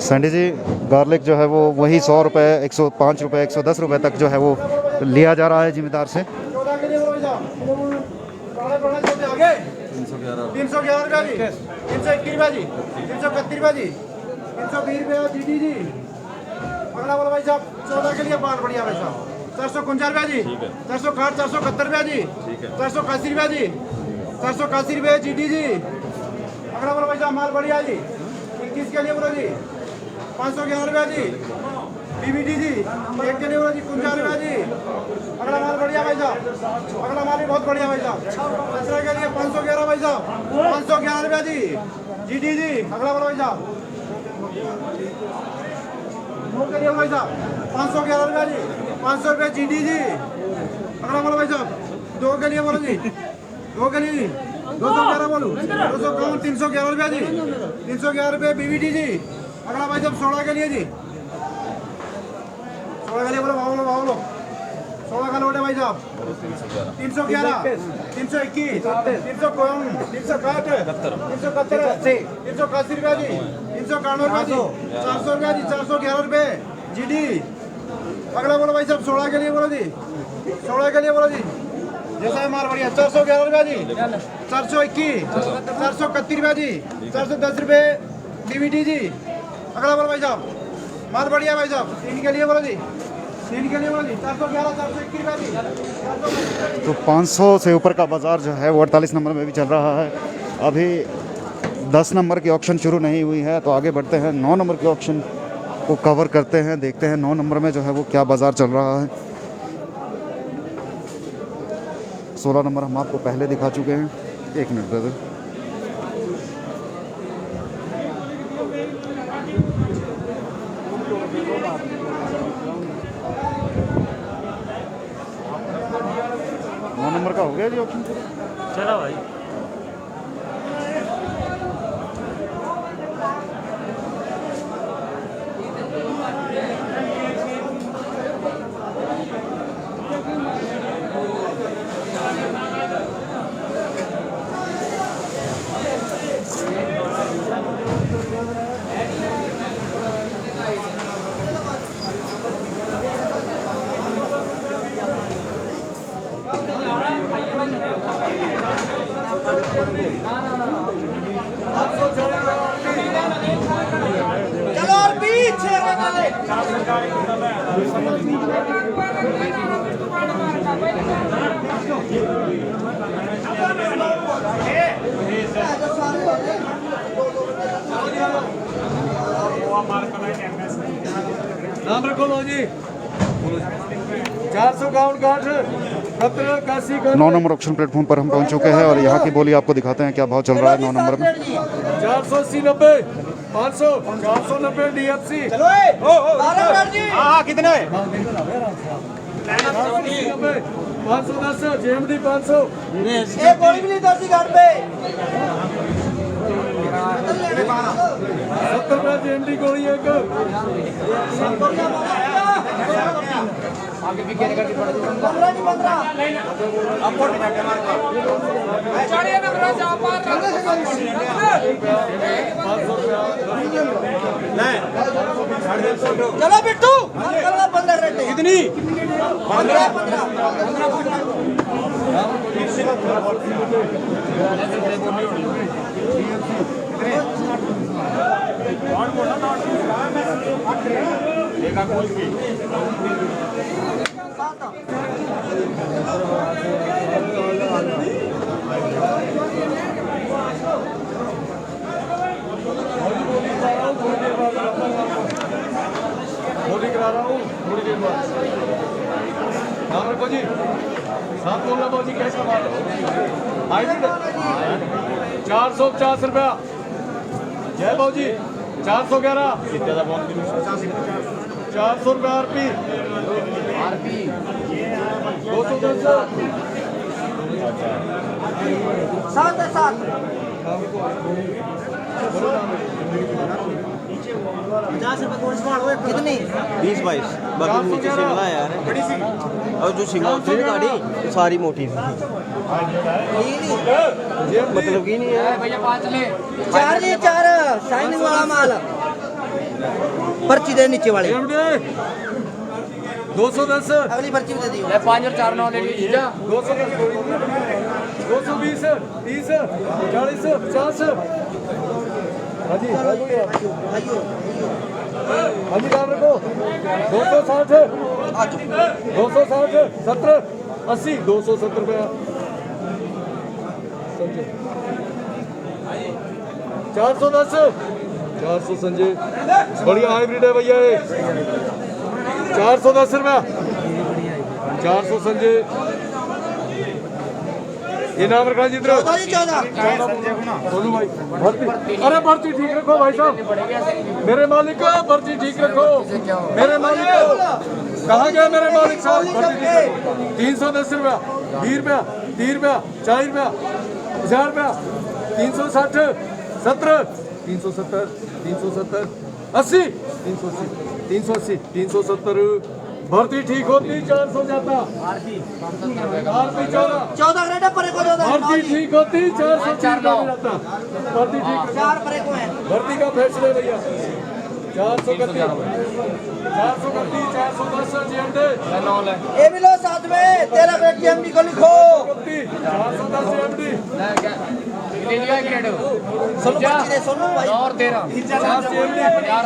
सैंडी जी गार्लिक जो है वो वही 100 रुपये 105 रुपये 110 रुपये तक जो है वो लिया जा रहा है जिम्मेदार से 14 के लिए बोलो भाई साहब आगे 311 रुपये जी 321 रुपये जी 331 रुपये जी 320 रुपये जी जी अगला बोलो भाई साहब 14 के लिए बाल बढ़िया भाई साहब 455 रुपये जी 460 471 रुपये जी 481 रुपये जी 481 रुपये जी अगला बोलो भाई साहब माल बढ़िया जी 21 के लिए बोलो जी 511 रुपये जी बीबीटी जी 1 के लिए बोलो जी 55 रुपये जी अगला माल बढ़िया भाई साहब अगला माल भी बहुत बढ़िया भाई साहब दूसरे के लिए 511 भाई साहब 511 रुपये जी जी अगला बोलो भाई साहब 9 के लिए भाई साहब 511 रुपये जी 500 रुपये जी अगला बोलो भाई साहब 2 के लिए बोलो जी 2 के लिए 211 बोलो 251 311 रुपये जी 311 रुपये बीबीटी जी अगला भाई साहब 16 के लिए जी 16 के लिए बोलो भाव लो 16 का लोट है भाई साहब 311 321 351 361 371 381 रुपये जी 391 रुपये जी 400 रुपये जी 411 रुपये जी अगला बोलो भाई साहब 16 के लिए बोलो जी 16 के लिए बोलो जी जैसा है माल बढ़िया 411 रुपये जी 421 431 रुपये जी 410 रुपये डीवीटी जी अगला बोलो भाई साहब माल बढ़िया भाई साहब 3 के लिए बोलो जी 3 के लिए बोलो जी 411 421 रुपये जी तो 500 से ऊपर का बाज़ार जो है वो 48 नंबर में भी चल रहा है। अभी 10 नंबर की ऑक्शन शुरू नहीं हुई है, तो आगे बढ़ते हैं 9 नंबर की ऑक्शन को कवर करते हैं, देखते हैं 9 नंबर में जो है वो क्या बाज़ार चल रहा है। 16 नंबर हम आपको पहले दिखा चुके हैं। 1 मिनट ब्रदर। नंबर का हो गया जी ऑप्शन चलो भाई चलो और पीछे नाम रखो लो जी 400 गाउन काठ 9 नंबर ऑक्शन प्लेटफॉर्म पर हम पहुंच चुके हैं और यहाँ की बोली आपको दिखाते हैं क्या भाव चल रहा है 9 नंबर में। 480 90 500 490 डीएफसी चलो हाँ कितने 510 जेएमडी 500 एक गोली भी नहीं दर्जी घर पे 70 रुपये जेएमडी गोली एक आगे भी क्या करती पड़ेगी 15 की 15 आपको चढ़िए ना ब्रज आप पार चलो बिट्टू कल 15 रेट कितनी 15 बोली करा रहा हूँ थोड़ी देर बाद नाम रखो जी 7 बोलना बाजी कैसा माल 450 रुपया जय भाऊ जी 411 400 रुपये आरपी 210 कितनी 20-22 बाकी नीचे शिमला है यार और जो शिमला होती है गाड़ी सारी मोटी थी मतलब की नहीं है भैया 5 ले 4 शाइनिंग वाला माल पर्ची दे नीचे वाले 210 अगली पर्ची दे दियो 5 और 4 9 ले लीजिए 210 220 30 40 50 हाँ जी हाँ जी काम रखो 260 70 80 270 रुपया 410 400 संजय बढ़िया हाइब्रिड है भैया ये 410 रुपया 400 संजय ये नाम रखा जी इधर 14 भाई भर्ती अरे भर्ती ठीक रखो भाई साहब मेरे मालिक को भर्ती ठीक रखो मेरे मालिक को कहा गया मेरे मालिक साहब भर्ती ठीक रखो 310 रुपया 20 रुपया 30 रुपया 40 रुपया 50 रुपया 360 70 370 370 80 380 370 भर्ती ठीक होती 400 जाता आरपी 14 भर्ती ठीक होती 400 जाता भर्ती ठीक 4 परे को है भर्ती का फैसला भैया 400 करती 410 जीएमडी ये भी लो साथ में तेरा बेटी एमडी को लिखो 410 जीएमडी ले लिया ग्रेड सुनो पर्ची दे सुनो भाई और 13 50 रुपए 50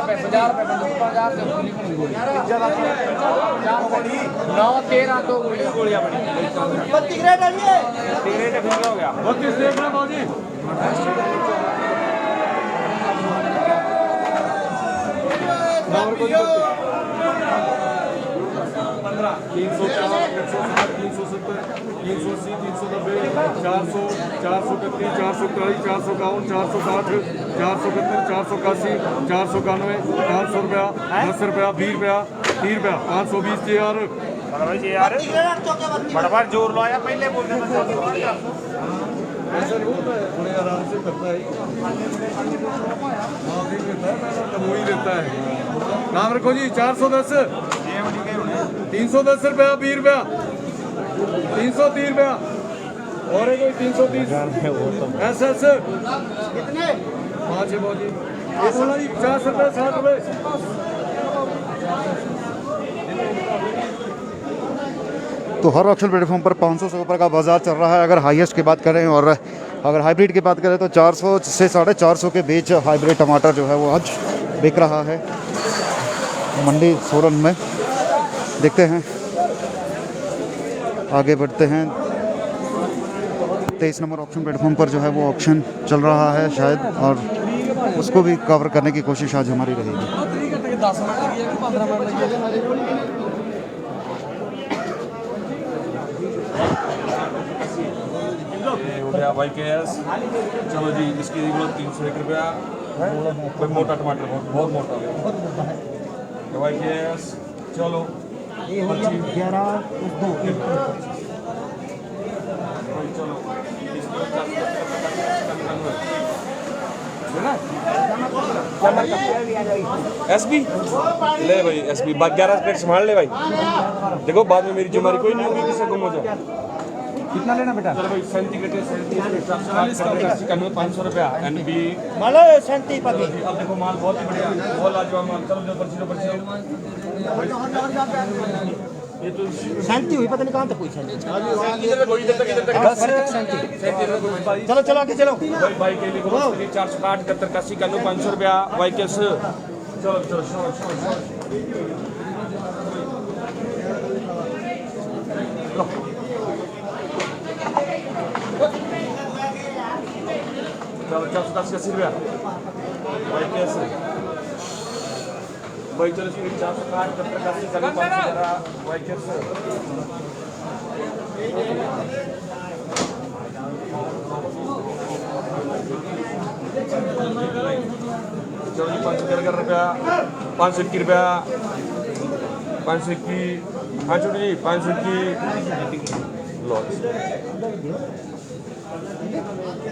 9 13 तो गोलियां बड़ी पर्ची ग्रेड डालिए 32 देख रहे बाबूजी नंबर को 500 रुपया 10 रुपया 20 रुपया 30 रुपया 520 यार बड़ा जोर लो या पहले बोल देना ऐसा नहीं होता है बड़े आराम से करता है वो ही लेता है नाम रखो जी 410 310 रुपया 20 रुपया 330 रुपया और एक 330 ऐसे कितने 5 है बहुत जी ये बोला जी 50 रुपये 60 रुपये तो हर ऑक्शन प्लेटफॉर्म पर 500 से ऊपर का बाजार चल रहा है। अगर हाईएस्ट की बात करें और अगर हाइब्रिड की बात करें तो 400 से 450 के बीच हाइब्रिड टमाटर जो है वो आज बिक रहा है मंडी सोलन में। देखते हैं आगे बढ़ते हैं। 23 नंबर ऑक्शन प्लेटफॉर्म पर जो है वो ऑक्शन चल रहा है शायद, और उसको भी कवर करने की कोशिश आज हमारी रहेगी। हो गया भाई केस चलो जी इसकी कीमत 301 रुपया कोई मोटा टमाटर बहुत मोटा हो गया भाई केस चलो ये हो गया 11 चलो एसबी ले भाई एसबी 11 प्लेट संभाल ले भाई। देखो बाद में मेरी जिम्मेदारी कोई नहीं होगी किससे गुम हो जाए। कितना लेना बेटा? चलो भाई 500 रुपया एनबी मालो 37 पकी अब देखो माल बहुत ही बढ़िया बहुत लाजवाब माल। चलो जो पर्ची ये तो 37 हुई पता नहीं कहां तक हुई 37 चलो चलो आगे चलो भाई के लिए 460 71 81 का 500 रुपया भाई कैसे चलो चलो चलो 480 रुपया भाई कैसे भाई चलो 460 71 81 का 500 भाई कैसे चलो जी 511 रुपया 521 रुपया 521 हाँ छोटे जी 521 लो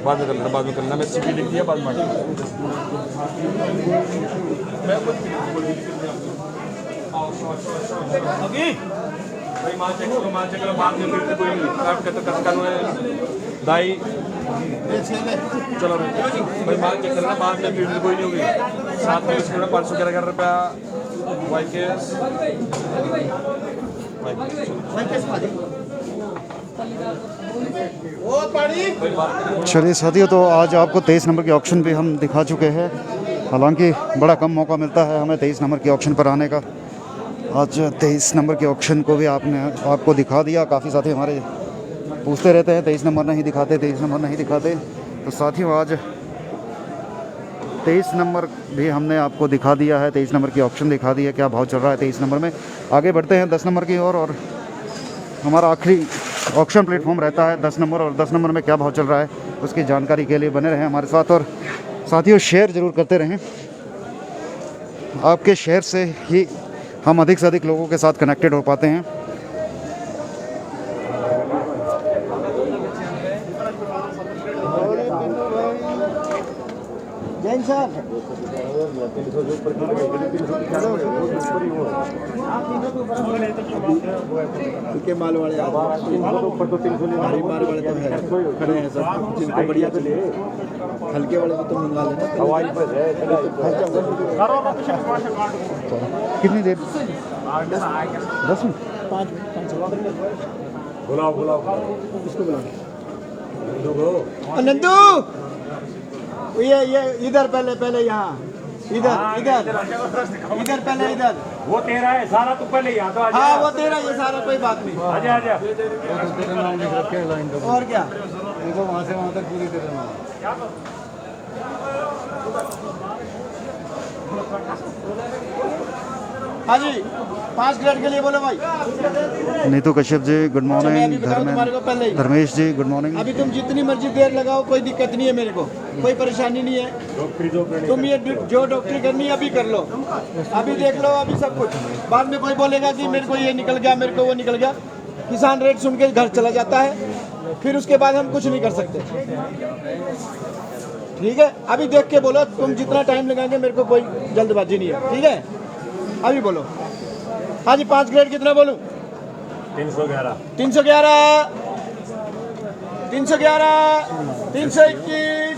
बाद में कर लेना मैं सीपी लिख दिया बाद में भाई माल चेक करो बाद में फिर कोई काट के तो कटकानो है दाई चलो भाई माल चेक करना बाद में फिर कोई नहीं होगी 7 में 511 रुपया वाई केस चलिए साथियों, तो आज आपको 23 नंबर के ऑक्शन भी हम दिखा चुके हैं। हालांकि बड़ा कम मौका मिलता है हमें 23 नंबर के ऑक्शन पर आने का। आज 23 नंबर के ऑक्शन को भी आपको दिखा दिया। काफ़ी साथी हमारे पूछते रहते हैं 23 नंबर नहीं दिखाते, 23 नंबर नहीं दिखाते। तो साथियों आज 23 नंबर भी हमने आपको दिखा दिया है। 23 नंबर की ऑप्शन दिखा दी है, क्या भाव चल रहा है 23 नंबर में। आगे बढ़ते हैं 10 नंबर की ओर और हमारा आखिरी ऑक्शन प्लेटफॉर्म रहता है 10 नंबर, और 10 नंबर में क्या भाव चल रहा है उसकी जानकारी के लिए बने रहें हमारे साथ। और साथियों शेयर ज़रूर करते रहें, आपके शेयर से ही हम अधिक से अधिक लोगों के साथ कनेक्टेड हो पाते हैं। जैन साहब के माल वाले ऊपर तो 300 भारी माल वाले तो है खड़े हैं सब, जिनको बढ़िया तो हल्के वाले को तो मंगा लेना। कितनी देर? 10 मिनट। 5 बुलाओ इसको बुलाओ नंदू, ये इधर पहले यहाँ इधर पहले इधर। वो तेरा है सारा, तू पहले यहाँ तो आजा। हाँ वो तेरा ये सारा, कोई बात नहीं। आजा तेरा नाम लिख रखे है लाइन और क्या देखो वहाँ से वहाँ तक पूरी तेरा नाम। हाँ जी 5 ग्रेड के लिए बोलो भाई। Neetu Kashyap ji good morning. तुम्हारे को पहले ही धर्मेश जी गुड मॉर्निंग। अभी तुम जितनी मर्जी देर लगाओ कोई दिक्कत नहीं है, मेरे को कोई परेशानी नहीं है। तुम ये जो डॉक्टरी करनी है अभी कर लो, अभी देख लो अभी सब कुछ। बाद में कोई बोलेगा कि मेरे को ये निकल गया, मेरे को वो निकल गया। किसान रेट सुन के घर चला जाता है, फिर उसके बाद हम कुछ नहीं कर सकते। ठीक है, अभी देख के बोलो। तुम जितना टाइम लगाएंगे मेरे को कोई जल्दबाजी नहीं है। ठीक है, अभी बोलो। हाँ जी 5 ग्रेड कितना बोलूं? 311 311 311 321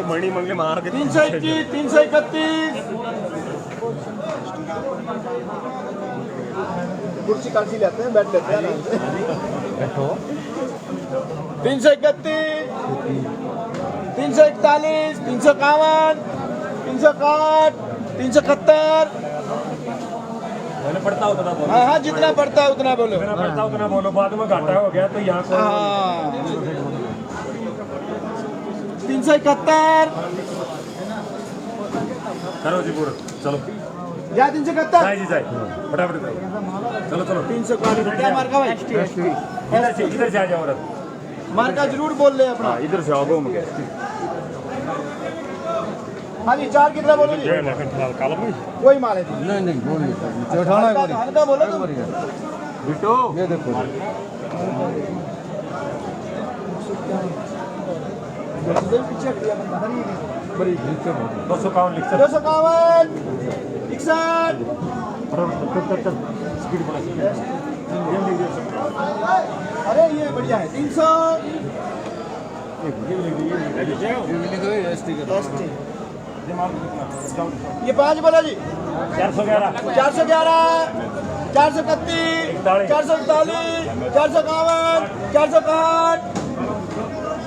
मणि मंगले मार के 321 331 कुर्सी कांसी लेते हैं, बैठ लेते हैं 331 341 351 361 371 मैंने पढ़ता उतना बोलो। हाँ हाँ जितना पड़ता है उतना बोलो। मैंने पढ़ता उतना बोलो, बाद में घाटा हो गया तो यहाँ से 371 करो जी पूरा। चलो या 371 जाए जी जाए फटाफट करो। चलो 341 क्या मार्का भाई? इधर से आ जाओ औरत। मार्का जरूर बोल ले अपना। इधर से आओ मुझे। हाँ जी 4 कितना बोलो जी? कोई माल है नहीं बोलिए उठाना है हल्का बोलो तुम। बिटो ये देखो 251 लिख सकते 251 61 स्पीड बोला। अरे ये बढ़िया है 300 ये 5 बोलो जी। 411 411 431 441 451 461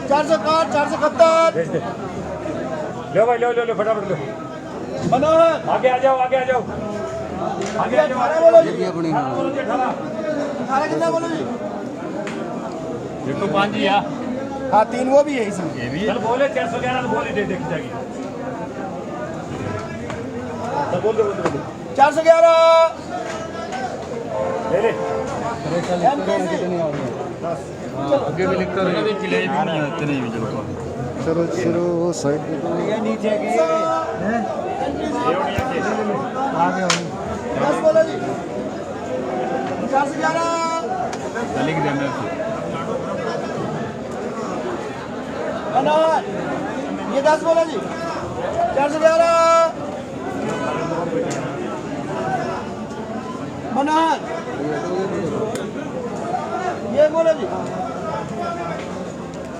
461 471 लो भाई लो फटाफट लो। मनोहर आगे आ जाओ आगे आ जाओ आगे आ जाओ। 18 बोलो जी। 18 कितना बोलो जी? देखो 5 जी यार। हाँ 3 वो भी है इसमें। चल बोले 411 तो बोले देख जाएगी। चल बोल दे 411 ले ले। आगे भी लिखता रहे। चलो चलो साइड पे तो नीचे की आगे हो 10 बोलो जी 411 मनोहर ये 10 बोलो जी 411 मनोहर ये बोलो जी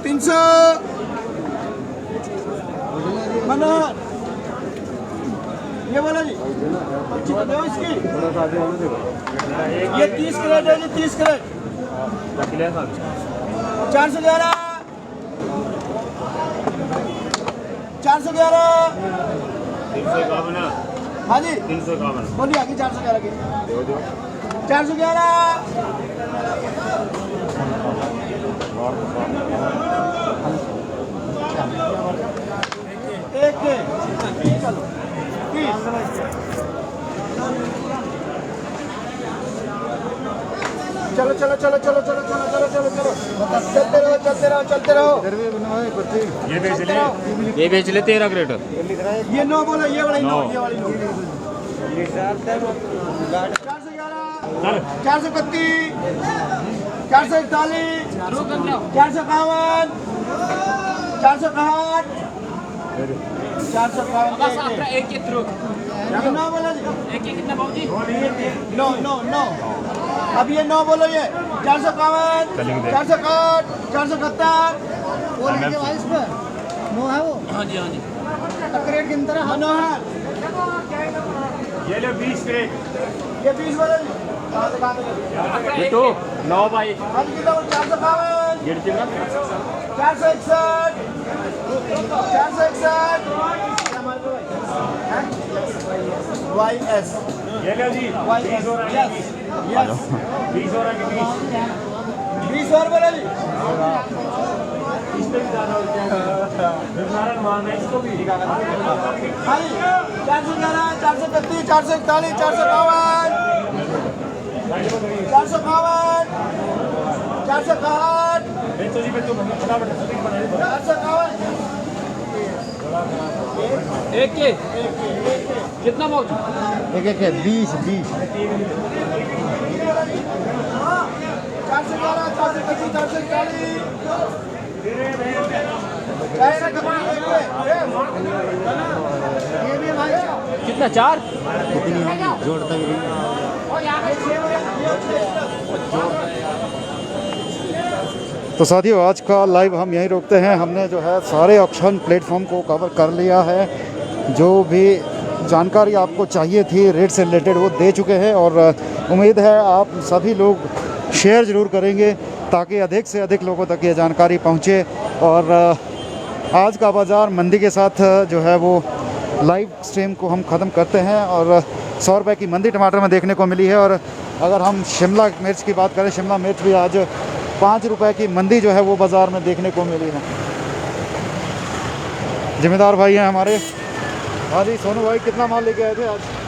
300 मनोहर ये बोलो जी 25 दो इसकी ये 30 क्रेट है जी 30 क्रेट 411 411 हाँ जी 351 बोलिए आगे 411 की 411 एक के चलो 30 चलो चलो चलो चलो चलो चलो चलो चलो चलो चलते रहो चलते रहो चलते रहो ये बेच ले 13 क्रेट ये 9 बोलो ये वाली 9 ये वाली 9 431 441 451 461 451 एक एक थ्रो ये 9 बोलो जी एक एक कितना बाबू जी 9 9 9 अब ये 9 बोलो ये 451 461 471 वो लेके वाइस पे 9 है वो हाँ जी हाँ जी क्रेट की तरह मनोहर ये ले 20 क्रेट ये 20 बोलो जी ये तो 9 भाई हम कितना 452 ये कितना 461 461 YS ये ले जी 20 हो रहा है यस 20 हो रहा है 20 और बोलो जी इस पे भी जाना होता है निर्धारण मारना इसको भी हाँ जी 411 431 441 452 452 461 तो जी पे तो फटाफट सटीक बना 451 एक के कितना बाबू जी एक एक है 20 411 431 441 कितना 4 कितनी होगी जोड़ता भी नहीं तो साथियों आज का लाइव हम यहीं रोकते हैं। हमने जो है सारे ऑक्शन प्लेटफॉर्म को कवर कर लिया है। जो भी जानकारी आपको चाहिए थी रेट से रिलेटेड वो दे चुके हैं और उम्मीद है आप सभी लोग शेयर ज़रूर करेंगे ताकि अधिक से अधिक लोगों तक ये जानकारी पहुँचे। और आज का बाज़ार मंदी के साथ जो है वो लाइव स्ट्रीम को हम ख़त्म करते हैं और 100 रुपये की मंदी टमाटर में देखने को मिली है। और अगर हम शिमला मिर्च की बात करें, शिमला मिर्च भी आज 5 रुपये की मंदी जो है वो बाज़ार में देखने को मिली है। जिम्मेदार भाई हैं हमारे। हाँ जी सोनू भाई, कितना माल लेके आए थे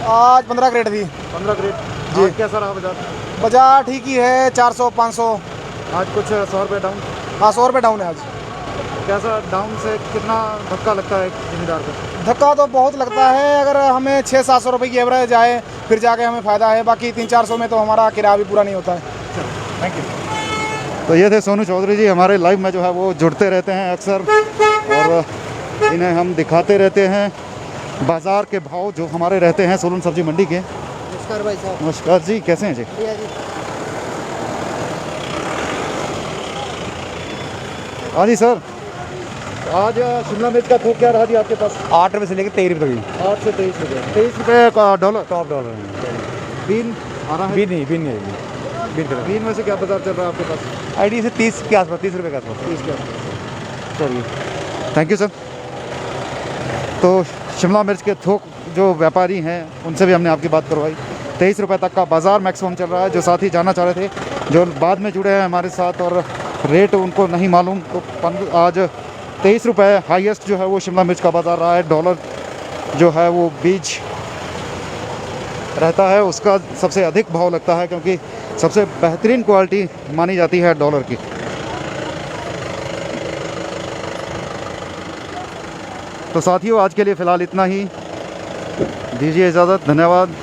आज 15 क्रेट थी। 15 क्रेट जी। कैसा रहा बाजार? बाजार ठीक ही है 400 500 आज कुछ 100 रुपये डाउन। हाँ 100 रुपये डाउन है आज। कैसा डाउन से कितना धक्का लगता है जिम्मेदार को? धक्का तो बहुत लगता है। अगर हमें 600-700 रुपये की एवरेज आए फिर जाके हमें फ़ायदा है, बाकी 300-400 में तो हमारा किराया भी पूरा नहीं होता है। Thank you. तो ये थे सोनू चौधरी जी, हमारे लाइव में जो है वो जुड़ते रहते हैं अक्सर और इन्हें हम दिखाते रहते हैं बाज़ार के भाव जो हमारे रहते हैं सोलन सब्जी मंडी के। नमस्कार भाई साहब। नमस्कार जी, कैसे हैं जी? हाँ जी सर, आज शिमला मिर्च का थोक क्या रहा जी आपके पास? 8 रुपये से लेकर 23 रुपये तक। 8 से 23 रुपये। 23 रुपये का डॉलर, टॉप डॉलर बीन आ रहा है? बीन नहीं बीन बीन में से क्या बाजार चल रहा है आपके पास? आईडी से 30 के आसपास, 30 रुपये के आसपास। 30 के आसपास। चलिए थैंक यू सर। तो शिमला मिर्च के थोक जो व्यापारी हैं उनसे भी हमने आपकी बात करवाई। 23 रुपये तक का बाज़ार मैक्सिमम चल रहा है। जो साथी जानना चाह रहे थे, जो बाद में जुड़े हैं हमारे साथ और रेट उनको नहीं मालूम, तो आज 23 रुपये हाईएस्ट जो है वो शिमला मिर्च का बाज़ार रहा है। डॉलर जो है वो बीज रहता है उसका सबसे अधिक भाव लगता है क्योंकि सबसे बेहतरीन क्वालिटी मानी जाती है डॉलर की। तो साथियों आज के लिए फ़िलहाल इतना ही, दीजिए इजाज़त, धन्यवाद।